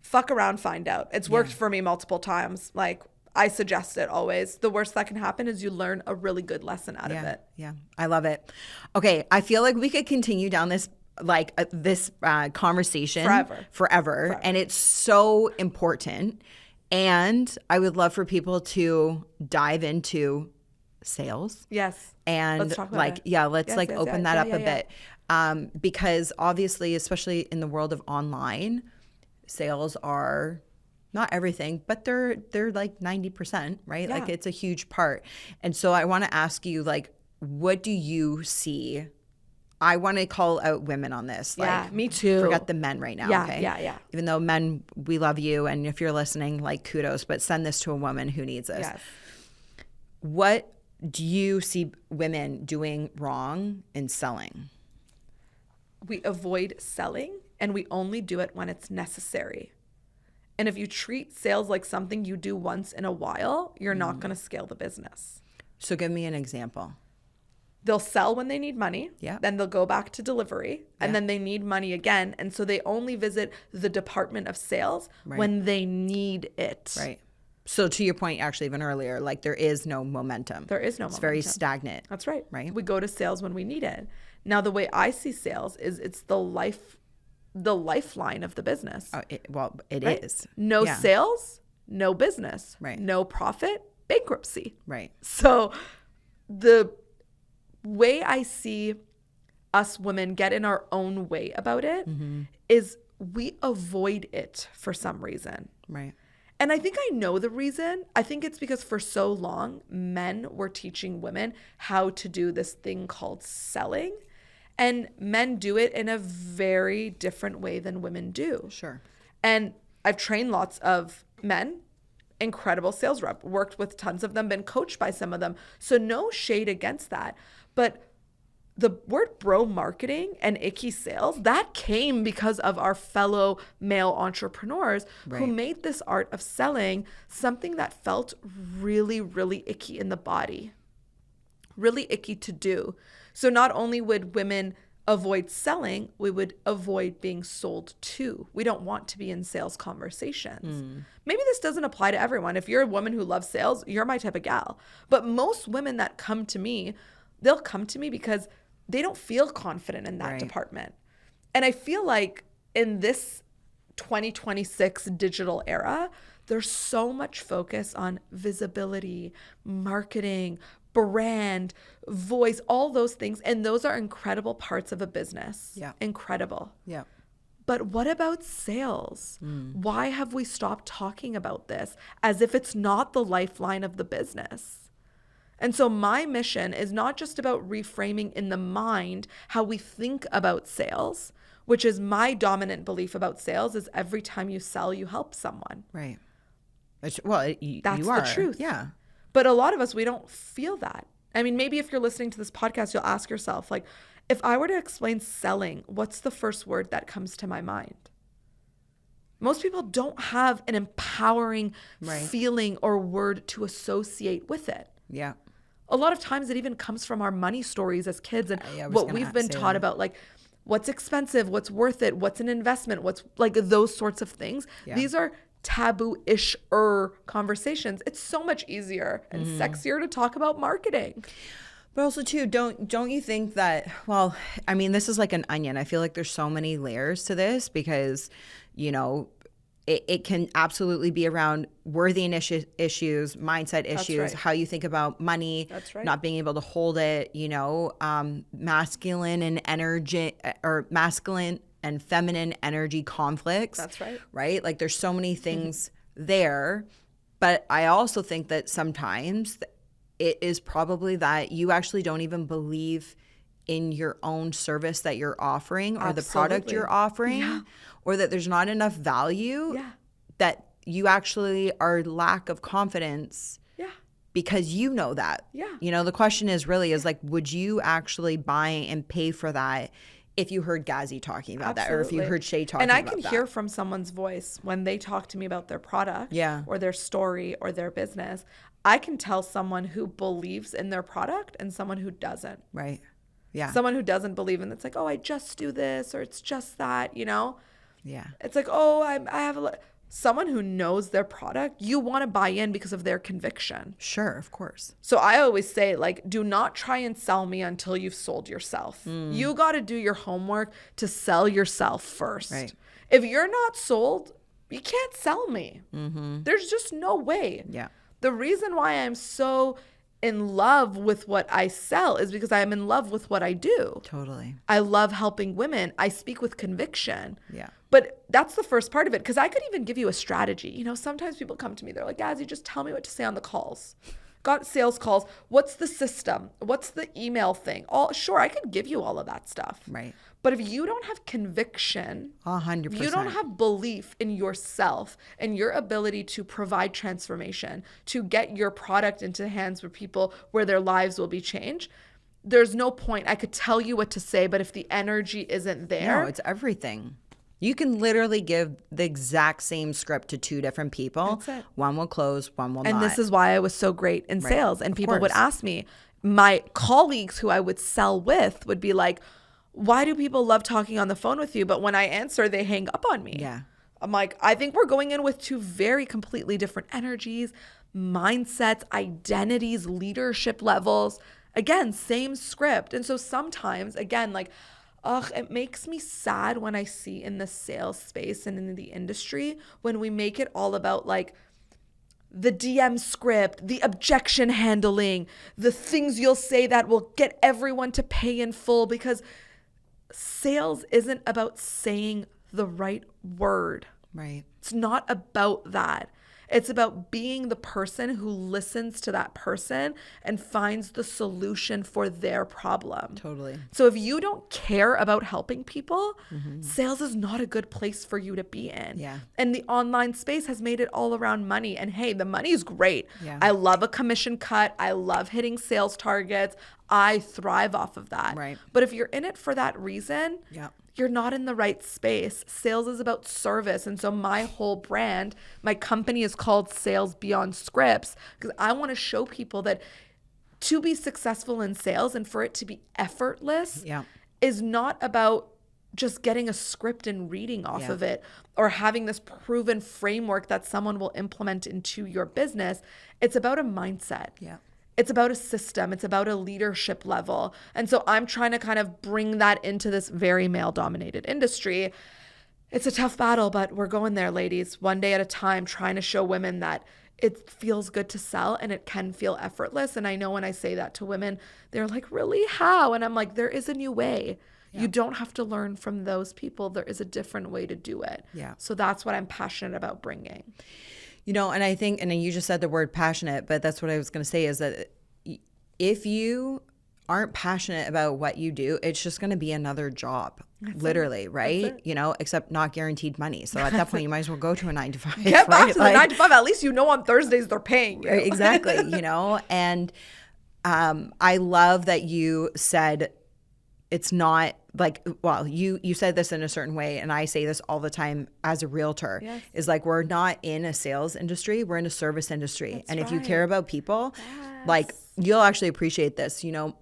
fuck around, find out. It's worked for me multiple times. Like, I suggest it always. The worst that can happen is you learn a really good lesson out of it. Yeah. I love it. Okay. I feel like we could continue down this conversation forever. And it's so important. And I would love for people to dive into sales. Yes. And let's talk about it. Let's open that up a bit. Because obviously, especially in the world of online, sales are not everything, but they're like 90%, right? Yeah. Like it's a huge part. And so I want to ask you, like, what do you see? I want to call out women on this. Yeah, me too. Forget the men right now, okay? Yeah. Even though men, we love you. And if you're listening, like kudos, but send this to a woman who needs this. Yes. What do you see women doing wrong in selling? We avoid selling and we only do it when it's necessary. And if you treat sales like something you do once in a while, you're not going to scale the business. So give me an example. They'll sell when they need money. Yeah. Then they'll go back to delivery and then they need money again. And so they only visit the department of sales when they need it. Right. So to your point, actually, even earlier, like there is no momentum. There is no momentum. It's very stagnant. That's right. Right. We go to sales when we need it. Now, the way I see sales is it's the lifeline of the business. It is. No sales, no business. Right. No profit, bankruptcy. Right. So the way I see us women get in our own way about it is we avoid it for some reason. Right. And I think I know the reason. I think it's because for so long, men were teaching women how to do this thing called selling. And men do it in a very different way than women do. Sure. And I've trained lots of men, incredible sales rep, worked with tons of them, been coached by some of them. So no shade against that. But the word bro marketing and icky sales, that came because of our fellow male entrepreneurs who made this art of selling something that felt really, really icky in the body, really icky to do. So not only would women avoid selling, we would avoid being sold to. We don't want to be in sales conversations. Maybe this doesn't apply to everyone. If you're a woman who loves sales, you're my type of gal. But most women that come to me, they'll come to me because they don't feel confident in that department. And I feel like in this 2026 digital era, there's so much focus on visibility, marketing, brand, voice, all those things. And those are incredible parts of a business. Yeah. Incredible. Yeah. But what about sales? Why have we stopped talking about this as if it's not the lifeline of the business? And so my mission is not just about reframing in the mind how we think about sales, which is my dominant belief about sales is every time you sell, you help someone. Right. That's the truth. Yeah. But a lot of us, we don't feel that. I mean, maybe if you're listening to this podcast, you'll ask yourself, like, if I were to explain selling, what's the first word that comes to my mind? Most people don't have an empowering feeling or word to associate with it. Yeah. A lot of times it even comes from our money stories as kids and what we've been taught about, like what's expensive, what's worth it, what's an investment, what's like those sorts of things. Yeah. These are taboo-ish-er conversations. It's so much easier and sexier to talk about marketing. But also too, don't you think that, well, I mean, this is like an onion. I feel like there's so many layers to this because, you know, it can absolutely be around worthiness issues, mindset issues, how you think about money, not being able to hold it, you know, masculine and energy or masculine and feminine energy conflicts. That's right. Right? Like there's so many things there. But I also think that sometimes it is probably that you actually don't even believe in your own service that you're offering or the Absolutely. product you're offering, or that there's not enough value, that you actually are lack of confidence because you know that. You know, the question is really is like, would you actually buy and pay for that if you heard Gazzy talking about that, or if you heard Shae talking about that? And I can hear from someone's voice when they talk to me about their product or their story or their business. I can tell someone who believes in their product and someone who doesn't. Right. Yeah. Someone who doesn't believe in it's like, oh, I just do this, or it's just that, you know? Yeah. It's like, oh, I have someone who knows their product, you want to buy in because of their conviction. Sure, of course. So I always say, like, do not try and sell me until you've sold yourself. You got to do your homework to sell yourself first. Right. If you're not sold, you can't sell me. There's just no way. Yeah. The reason why I'm so in love with what I sell is because I am in love with what I do. Totally. I love helping women. I speak with conviction. Yeah. But that's the first part of it, because I could even give you a strategy. You know, sometimes people come to me, they're like, Gazzy, just tell me what to say on the calls. Got sales calls. What's the system? What's the email thing? Sure, I could give you all of that stuff. Right. But if you don't have conviction, 100%. you don't have belief in yourself and your ability to provide transformation, to get your product into hands where people, where their lives will be changed, there's no point. I could tell you what to say, but if the energy isn't there. No, it's everything. You can literally give the exact same script to two different people. That's it. One will close, one will not. And this is why I was so great in sales. And people would ask me, my colleagues who I would sell with would be like, why do people love talking on the phone with you? But when I answer, they hang up on me. Yeah. I'm like, I think we're going in with two very completely different energies, mindsets, identities, leadership levels. Again, same script. And so sometimes, again, like, it makes me sad when I see in the sales space and in the industry when we make it all about like the DM script, the objection handling, the things you'll say that will get everyone to pay in full, because sales isn't about saying the right word. Right. It's not about that. It's about being the person who listens to that person and finds the solution for their problem. Totally. So if you don't care about helping people, sales is not a good place for you to be in. Yeah. And the online space has made it all around money. And hey, the money is great. Yeah. I love a commission cut. I love hitting sales targets. I thrive off of that. Right. But if you're in it for that reason, Yeah. you're not in the right space. Sales is about service. And so my whole brand, my company is called Sales Beyond Scripts, because I want to show people that to be successful in sales and for it to be effortless is not about just getting a script and reading off of it or having this proven framework that someone will implement into your business. It's about a mindset. Yeah. It's about a system. It's about a leadership level. And so I'm trying to kind of bring that into this very male-dominated industry. It's a tough battle, but we're going there, ladies, one day at a time, trying to show women that it feels good to sell and it can feel effortless. And I know when I say that to women, they're like, really? How? And I'm like, there is a new way. Yeah. You don't have to learn from those people. There is a different way to do it. Yeah. So that's what I'm passionate about bringing. You know, and I think, and you just said the word passionate, but that's what I was going to say is that if you aren't passionate about what you do, it's just going to be another job, literally, right? You know, except not guaranteed money. So at that point, you might as well go to a 9-to-5. Get back to the 9-to-5. At least you know on Thursdays they're paying you. Exactly, you know, and I love that you said it's not like, well, you said this in a certain way, and I say this all the time as a realtor, is like, we're not in a sales industry, we're in a service industry. That's and right. if you care about people, like, you'll actually appreciate this, you know,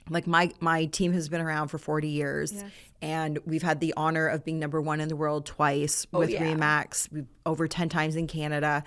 like my team has been around for 40 years and we've had the honor of being number 1 in the world twice with Remax, over 10 times in Canada.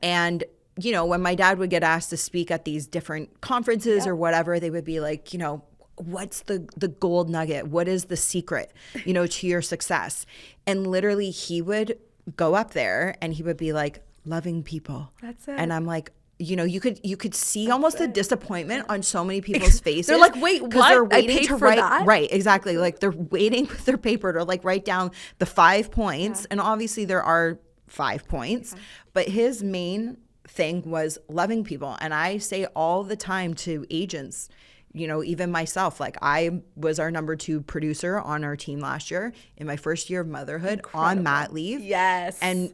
And you know, when my dad would get asked to speak at these different conferences or whatever, they would be like, you know, what's the gold nugget? What is the secret, you know, to your success? And literally he would go up there and he would be like, loving people. That's it. And I'm like, you know, you could see almost the disappointment on so many people's faces. They're like, wait, what? They're waiting I paid to for write, that? right, exactly. Like they're waiting with their paper to like write down the 5 points. And obviously there are 5 points, but his main thing was loving people. And I say all the time to agents, even myself, like I was our number 2 producer on our team last year in my first year of motherhood on mat leave. Yes. And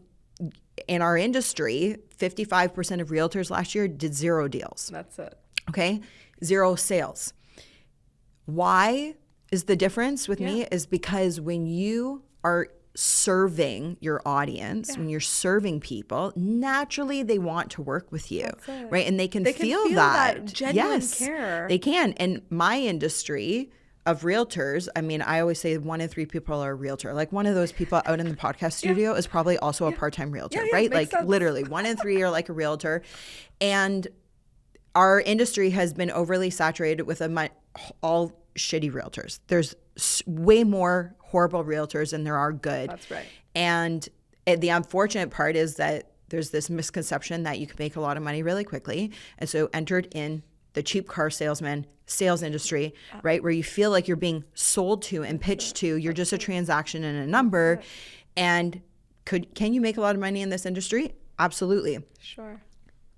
in our industry, 55% of realtors last year did 0 deals. That's it. Okay. 0 sales. Why is the difference with me is because when you are serving your audience, when you're serving people, naturally they want to work with you, right? And they can feel that genuine care. They can. And my industry of realtors, I mean, I always say 1 in 3 people are a realtor. Like one of those people out in the podcast studio is probably also a part-time realtor, right? Like sense. Literally 1 in 3 are like a realtor. And our industry has been overly saturated with all shitty realtors. There's way more horrible realtors than there are good. That's right. And the unfortunate part is that there's this misconception that you can make a lot of money really quickly. And so entered in the cheap car salesman sales industry, right? Where you feel like you're being sold to and pitched to. You're just a transaction and a number. And can you make a lot of money in this industry? Absolutely. Sure.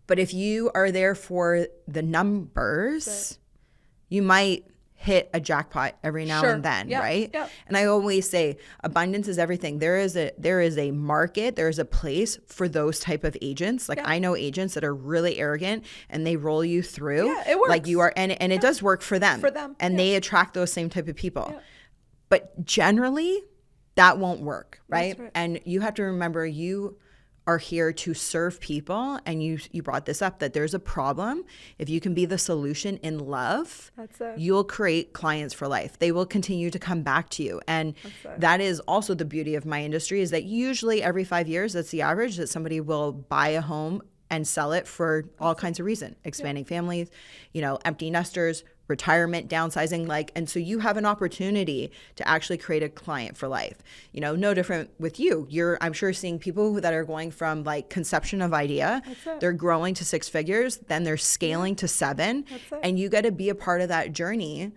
But if you are there for the numbers, you might hit a jackpot every now and then, right? Yeah. And I always say abundance is everything. There is a market, there is a place for those type of agents. Like I know agents that are really arrogant and they roll you through. Yeah, it works. Like you are, and it does work for them. And they attract those same type of people. Yeah. But generally, that won't work, right? That's right. And you have to remember you are here to serve people, and you brought this up, that there's a problem. If you can be the solution in love, you'll create clients for life. They will continue to come back to you. And that is also the beauty of my industry, is that usually every 5 years, that's the average, that somebody will buy a home and sell it for all kinds of reasons, expanding families, empty nesters, retirement, downsizing, and so you have an opportunity to actually create a client for life. No different with you. I'm sure seeing people that are going from conception of idea, they're growing to 6 figures, then they're scaling to 7, and you got to be a part of that journey,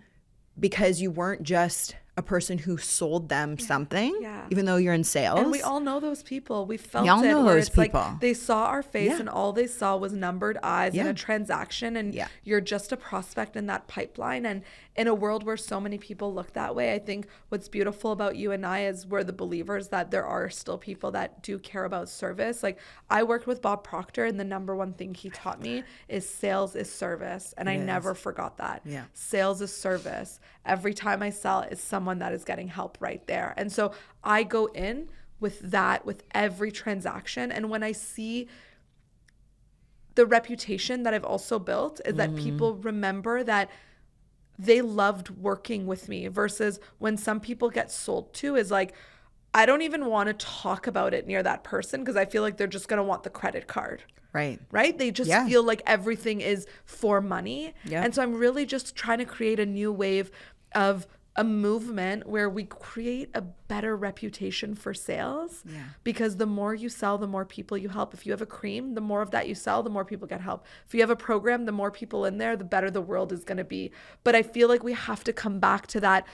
because you weren't just a person who sold them something, even though you're in sales. And we all know those people. We felt all know where those it's people. like they saw our face and all they saw was numbered eyes in a transaction, and you're just a prospect in that pipeline. And in a world where so many people look that way, I think what's beautiful about you and I is we're the believers that there are still people that do care about service. Like I worked with Bob Proctor, and the number one thing he taught me is sales is service. And I never forgot that. Yeah. Sales is service. Every time I sell, it's someone that is getting help right there. And so I go in with that with every transaction. And when I see the reputation that I've also built is that people remember that they loved working with me, versus when some people get sold to is like, I don't even want to talk about it near that person because I feel like they're just going to want the credit card. Right? They just feel like everything is for money. Yeah. And so I'm really just trying to create a new wave of a movement where we create a better reputation for sales, because the more you sell, the more people you help. If you have a cream, the more of that you sell, the more people get help. If you have a program, the more people in there, the better the world is going to be. But I feel like we have to come back to that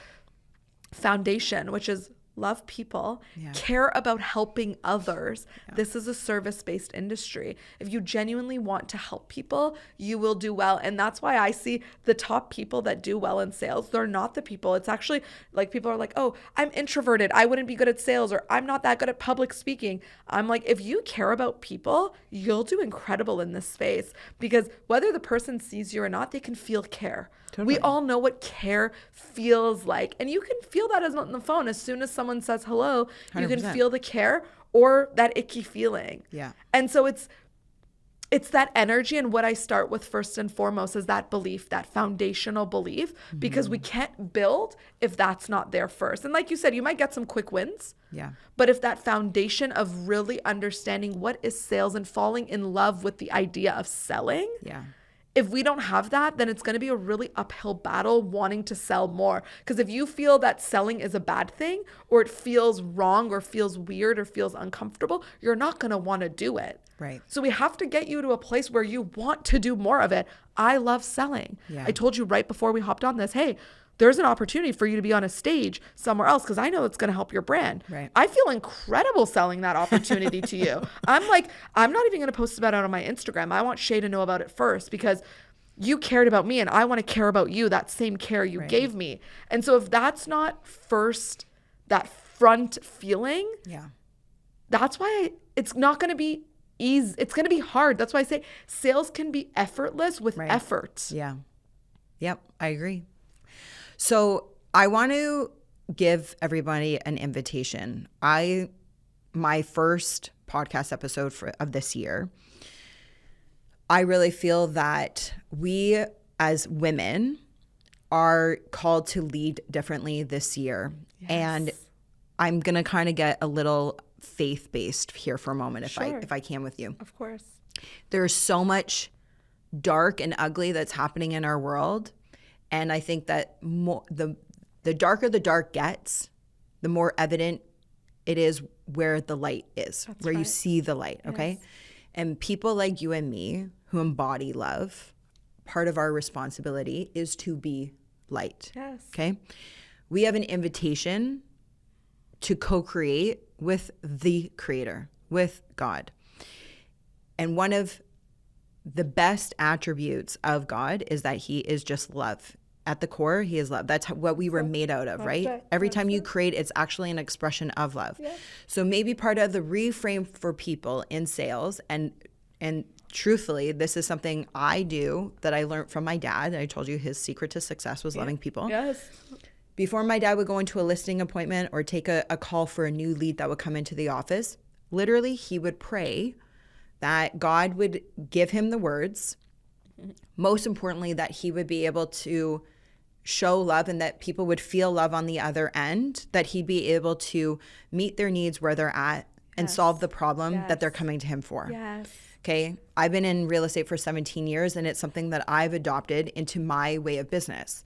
foundation, which is love people, care about helping others. This is a service-based industry. If you genuinely want to help people, you will do well. And that's why I see the top people that do well in sales, they're not the people. It's actually like people are like, oh, I'm introverted, I wouldn't be good at sales, or I'm not that good at public speaking. I'm like, if you care about people, you'll do incredible in this space, because whether the person sees you or not, they can feel care. Totally. We all know what care feels like. And you can feel that on the phone. As soon as someone says hello, 100%. You can feel the care or that icky feeling. Yeah. And so it's that energy. And what I start with first and foremost is that belief, that foundational belief, because we can't build if that's not there first. And like you said, you might get some quick wins. Yeah. But if that foundation of really understanding what is sales and falling in love with the idea of selling. Yeah. If we don't have that, then it's going to be a really uphill battle wanting to sell more. Because if you feel that selling is a bad thing, or it feels wrong, or feels weird, or feels uncomfortable, you're not going to want to do it. Right. So we have to get you to a place where you want to do more of it. I love selling. Yeah. I told you right before we hopped on this, hey, there's an opportunity for you to be on a stage somewhere else, because I know it's going to help your brand. Right. I feel incredible selling that opportunity to you. I'm like, I'm not even going to post about it on my Instagram. I want Shae to know about it first, because you cared about me and I want to care about you, that same care you gave me. And so if that's not first, that front feeling, that's why it's not going to be easy. It's going to be hard. That's why I say sales can be effortless with effort. Yeah. Yep. I agree. So I want to give everybody an invitation. My first podcast episode of this year, I really feel that we as women are called to lead differently this year. Yes. And I'm going to kind of get a little faith-based here for a moment if I can with you. Of course. There's so much dark and ugly that's happening in our world. And I think that the darker the dark gets, the more evident it is where the light is, that's where you see the light, okay? Yes. And people like you and me who embody love, part of our responsibility is to be light, okay? We have an invitation to co-create with the Creator, with God. And one of the best attributes of God is that he is just love. At the core, he is love. That's what we were made out of, right? Every time you create, it's actually an expression of love. Yeah. So maybe part of the reframe for people in sales, and truthfully, this is something I do that I learned from my dad. I told you his secret to success was loving people. Yes. Before my dad would go into a listing appointment or take a call for a new lead that would come into the office, literally he would pray that God would give him the words, most importantly, that he would be able to show love and that people would feel love on the other end, that he'd be able to meet their needs where they're at and solve the problem that they're coming to him for. Yes. Okay. I've been in real estate for 17 years and it's something that I've adopted into my way of business.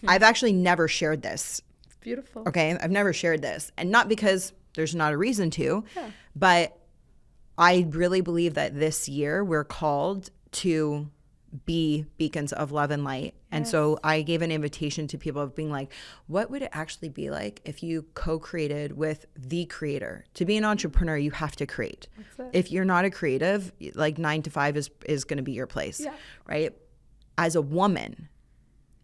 I've actually never shared this. It's beautiful. Okay. I've never shared this, and not because there's not a reason to, but I really believe that this year we're called to be beacons of love and light. And so I gave an invitation to people of being like, what would it actually be like if you co-created with the Creator? To be an entrepreneur, you have to create. If you're not a creative, like 9 to 5 is going to be your place, right? As a woman,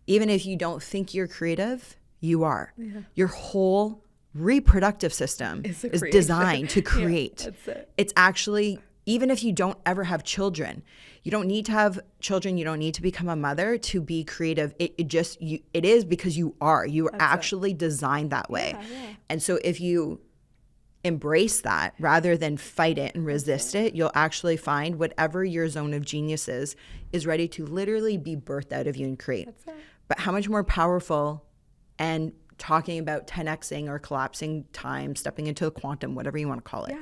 even if you don't think you're creative, you are. Your whole reproductive system is designed to create. That's it. It's actually, even if you don't ever have children, you don't need to have children. You don't need to become a mother to be creative. It is because you are. You are actually designed that way. And so if you embrace that rather than fight it and resist it, you'll actually find whatever your zone of genius is ready to literally be birthed out of you and create. But how much more powerful, and talking about 10xing or collapsing time, stepping into the quantum, whatever you want to call it.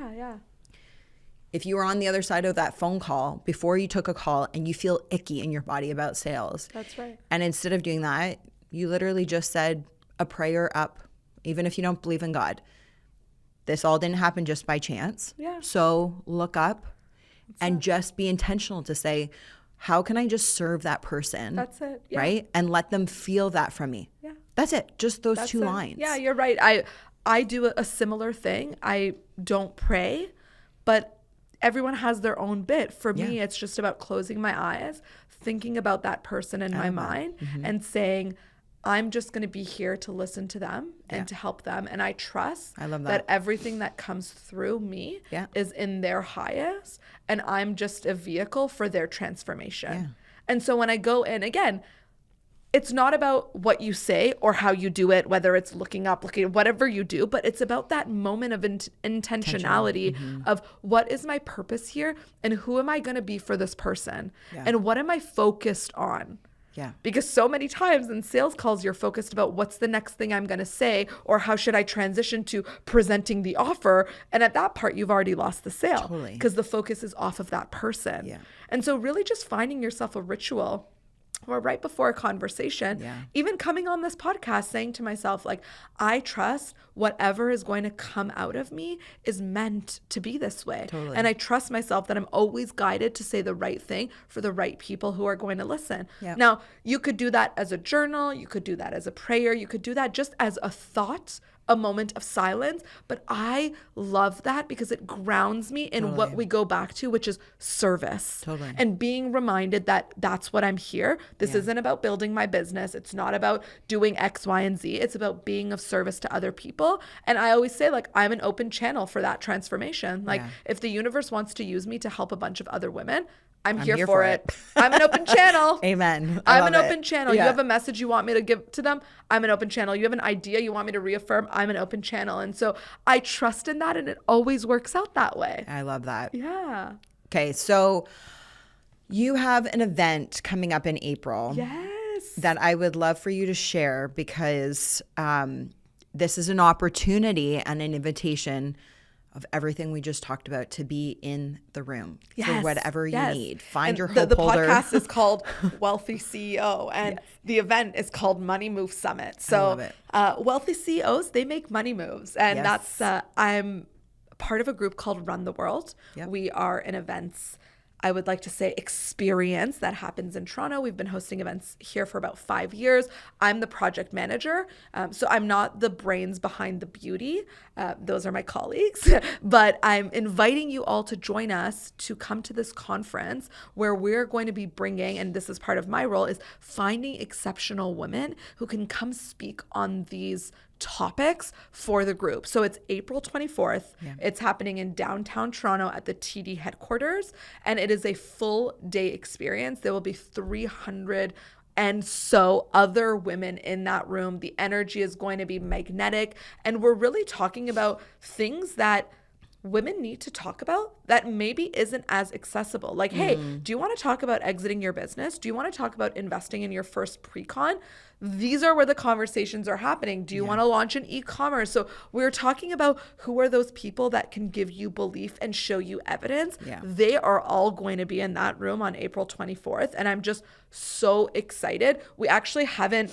If you were on the other side of that phone call before you took a call and you feel icky in your body about sales. That's right. And instead of doing that, you literally just said a prayer up, even if you don't believe in God. This all didn't happen just by chance. So look up and just be intentional to say, how can I just serve that person? That's it. Right? And let them feel that from me. That's it. Just those two lines. Yeah, you're right. I do a similar thing. I don't pray, but everyone has their own bit. For me, it's just about closing my eyes, thinking about that person in my mind, and saying, I'm just going to be here to listen to them and to help them. And I trust that everything that comes through me is in their highest, and I'm just a vehicle for their transformation. And so when I go in, again, it's not about what you say or how you do it, whether it's looking up, whatever you do, but it's about that moment of intentionality of what is my purpose here and who am I going to be for this person and what am I focused on? Because so many times in sales calls, you're focused about what's the next thing I'm going to say or how should I transition to presenting the offer. And at that part, you've already lost the sale because the focus is off of that person. And so really just finding yourself a ritual or right before a conversation, even coming on this podcast, saying to myself, like, I trust whatever is going to come out of me is meant to be this way. And I trust myself that I'm always guided to say the right thing for the right people who are going to listen. Now, you could do that as a journal. You could do that as a prayer. You could do that just as a thought a moment of silence. But I love that because it grounds me in what we go back to, which is service. Totally. And being reminded that that's what I'm here. This isn't about building my business. It's not about doing X, Y, and Z. It's about being of service to other people. And I always say, like, I'm an open channel for that transformation. Like, if the universe wants to use me to help a bunch of other women, I'm here for it. I'm an open channel. Amen. I'm an open channel. You have a message you want me to give to them, I'm an open channel. You have an idea you want me to reaffirm, I'm an open channel. And so I trust in that, and it always works out that way. I love that. Yeah. Okay, so you have an event coming up in April. Yes. That I would love for you to share, because this is an opportunity and an invitation of everything we just talked about to be in the room for whatever you need. Find your hope holder. The podcast is called Wellthy CEO, and the event is called Money Move Summit. So Wellthy CEOs, they make money moves. And that's, I'm part of a group called Run the World. We are an events, I would like to say, experience that happens in Toronto. We've been hosting events here for about 5 years. I'm the project manager. So I'm not the brains behind the beauty. Those are my colleagues. But I'm inviting you all to join us to come to this conference where we're going to be bringing, and this is part of my role, is finding exceptional women who can come speak on these topics for the group. So it's April 24th. It's happening in downtown Toronto at the TD headquarters, and it is a full day experience. There will be 300 and so other women in that room. The energy is going to be magnetic, and we're really talking about things that women need to talk about that maybe isn't as accessible. Like, hey, do you want to talk about exiting your business? Do you want to talk about investing in your first pre-con? These are where the conversations are happening. Do you want to launch an e-commerce? So we're talking about who are those people that can give you belief and show you evidence. They are all going to be in that room on April 24th. And I'm just so excited. We actually haven't,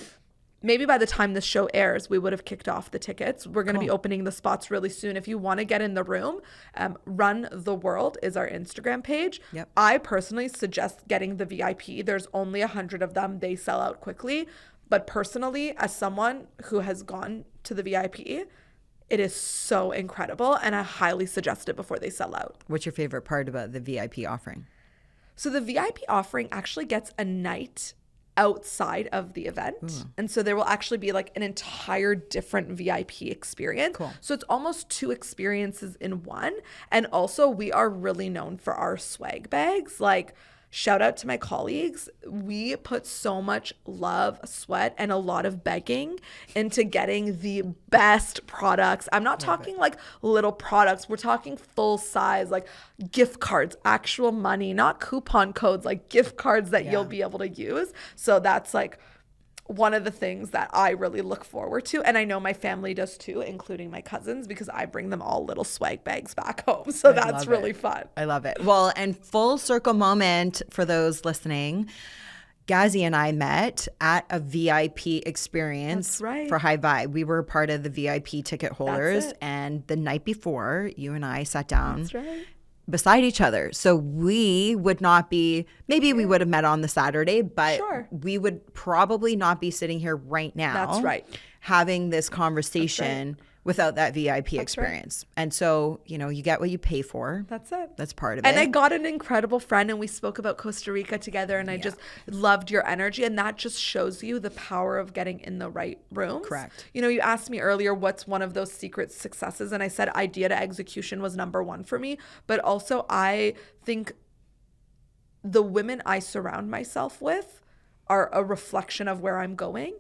maybe by the time this show airs, we would have kicked off the tickets. We're going to be opening the spots really soon. If you want to get in the room, Run the World is our Instagram page. I personally suggest getting the VIP. There's only 100 of them. They sell out quickly. But personally, as someone who has gone to the VIP, it is so incredible, and I highly suggest it before they sell out. What's your favorite part about the VIP offering? So the VIP offering actually gets a night outside of the event. And so there will actually be like an entire different VIP experience. So it's almost 2 experiences in one. And also we are really known for our swag bags. Like, shout out to my colleagues. We put so much love, sweat, and a lot of begging into getting the best products. I'm not talking like little products. We're talking full size, like gift cards, actual money, not coupon codes, like gift cards that you'll be able to use. So that's like one of the things that I really look forward to. And I know my family does too, including my cousins, because I bring them all little swag bags back home. So that's really fun. I love it. Well, and full circle moment for those listening, Gazzy and I met at a VIP experience for High Vibe. We were part of the VIP ticket holders. And the night before, you and I sat down beside each other. So we would not be, maybe we would have met on the Saturday, but we would probably not be sitting here right now having this conversation without that VIP experience. And so, you know, you get what you pay for. That's it. That's part of it. And I got an incredible friend, and we spoke about Costa Rica together, and I just loved your energy. And that just shows you the power of getting in the right rooms. Correct. You know, you asked me earlier, what's one of those secret successes? And I said idea to execution was number 1 for me. But also I think the women I surround myself with are a reflection of where I'm going.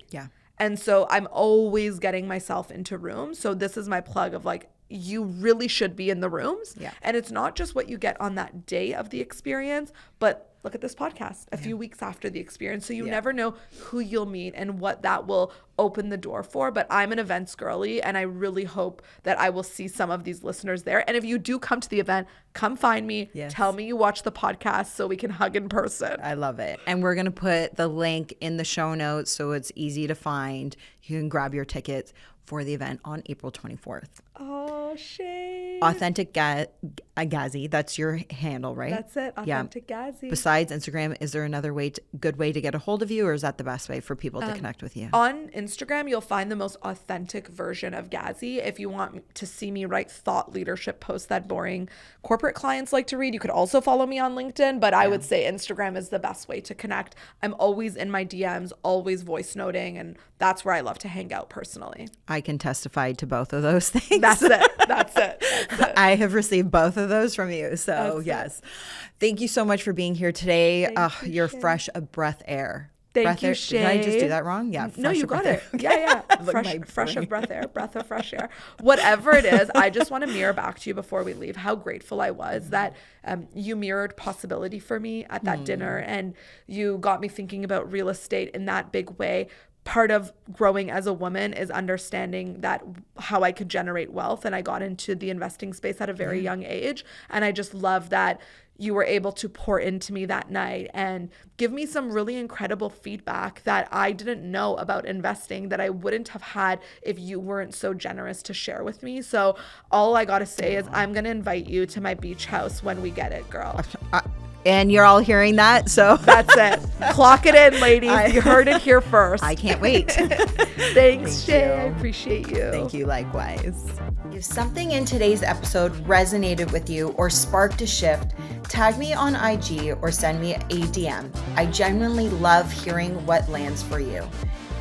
And so I'm always getting myself into rooms. So this is my plug of like, you really should be in the rooms. And it's not just what you get on that day of the experience, but look at this podcast a few weeks after the experience. So you never know who you'll meet and what that will open the door for. But I'm an events girly, and I really hope that I will see some of these listeners there. And if you do come to the event, come find me. Tell me you watch the podcast so we can hug in person. I love it. And we're going to put the link in the show notes so it's easy to find. You can grab your tickets for the event on April 24th. Oh, Shae. Authentic Gazzy, that's your handle, right? That's it. Authentic Gazzy. Besides Instagram, is there another good way to get a hold of you, or is that the best way for people to connect with you? On Instagram, you'll find the most authentic version of Gazzy. If you want to see me write thought leadership posts that boring corporate clients like to read, you could also follow me on LinkedIn, but I would say Instagram is the best way to connect. I'm always in my DMs, always voice noting, and that's where I love to hang out personally. I can testify to both of those things. That's it. That's it. I have received both of those from you. So yes. Thank you so much for being here today. You're fresh of breath air. Thank you, Shae. Did I just do that wrong? Yeah. No, you got it. Okay. Yeah. Fresh of breath air, breath of fresh air. Whatever it is, I just want to mirror back to you before we leave how grateful I was that you mirrored possibility for me at that dinner, and you got me thinking about real estate in that big way. Part of growing as a woman is understanding that how I could generate wealth. And I got into the investing space at a very young age. And I just love that you were able to pour into me that night and give me some really incredible feedback that I didn't know about investing that I wouldn't have had if you weren't so generous to share with me. So all I got to say is I'm going to invite you to my beach house when we get it, girl. And you're all hearing that, so that's it. Clock it in, ladies. You heard it here first. I can't wait. Thanks, Shae. I appreciate you. Thank you, likewise. If something in today's episode resonated with you or sparked a shift, tag me on IG or send me a DM. I genuinely love hearing what lands for you.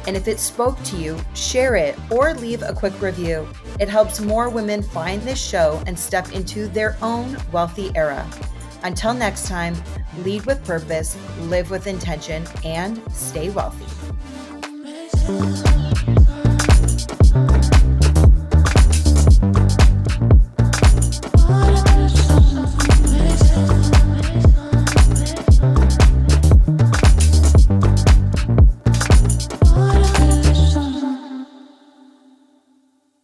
And if it spoke to you, share it or leave a quick review. It helps more women find this show and step into their own wealthy era. Until next time, lead with purpose, live with intention, and stay wealthy.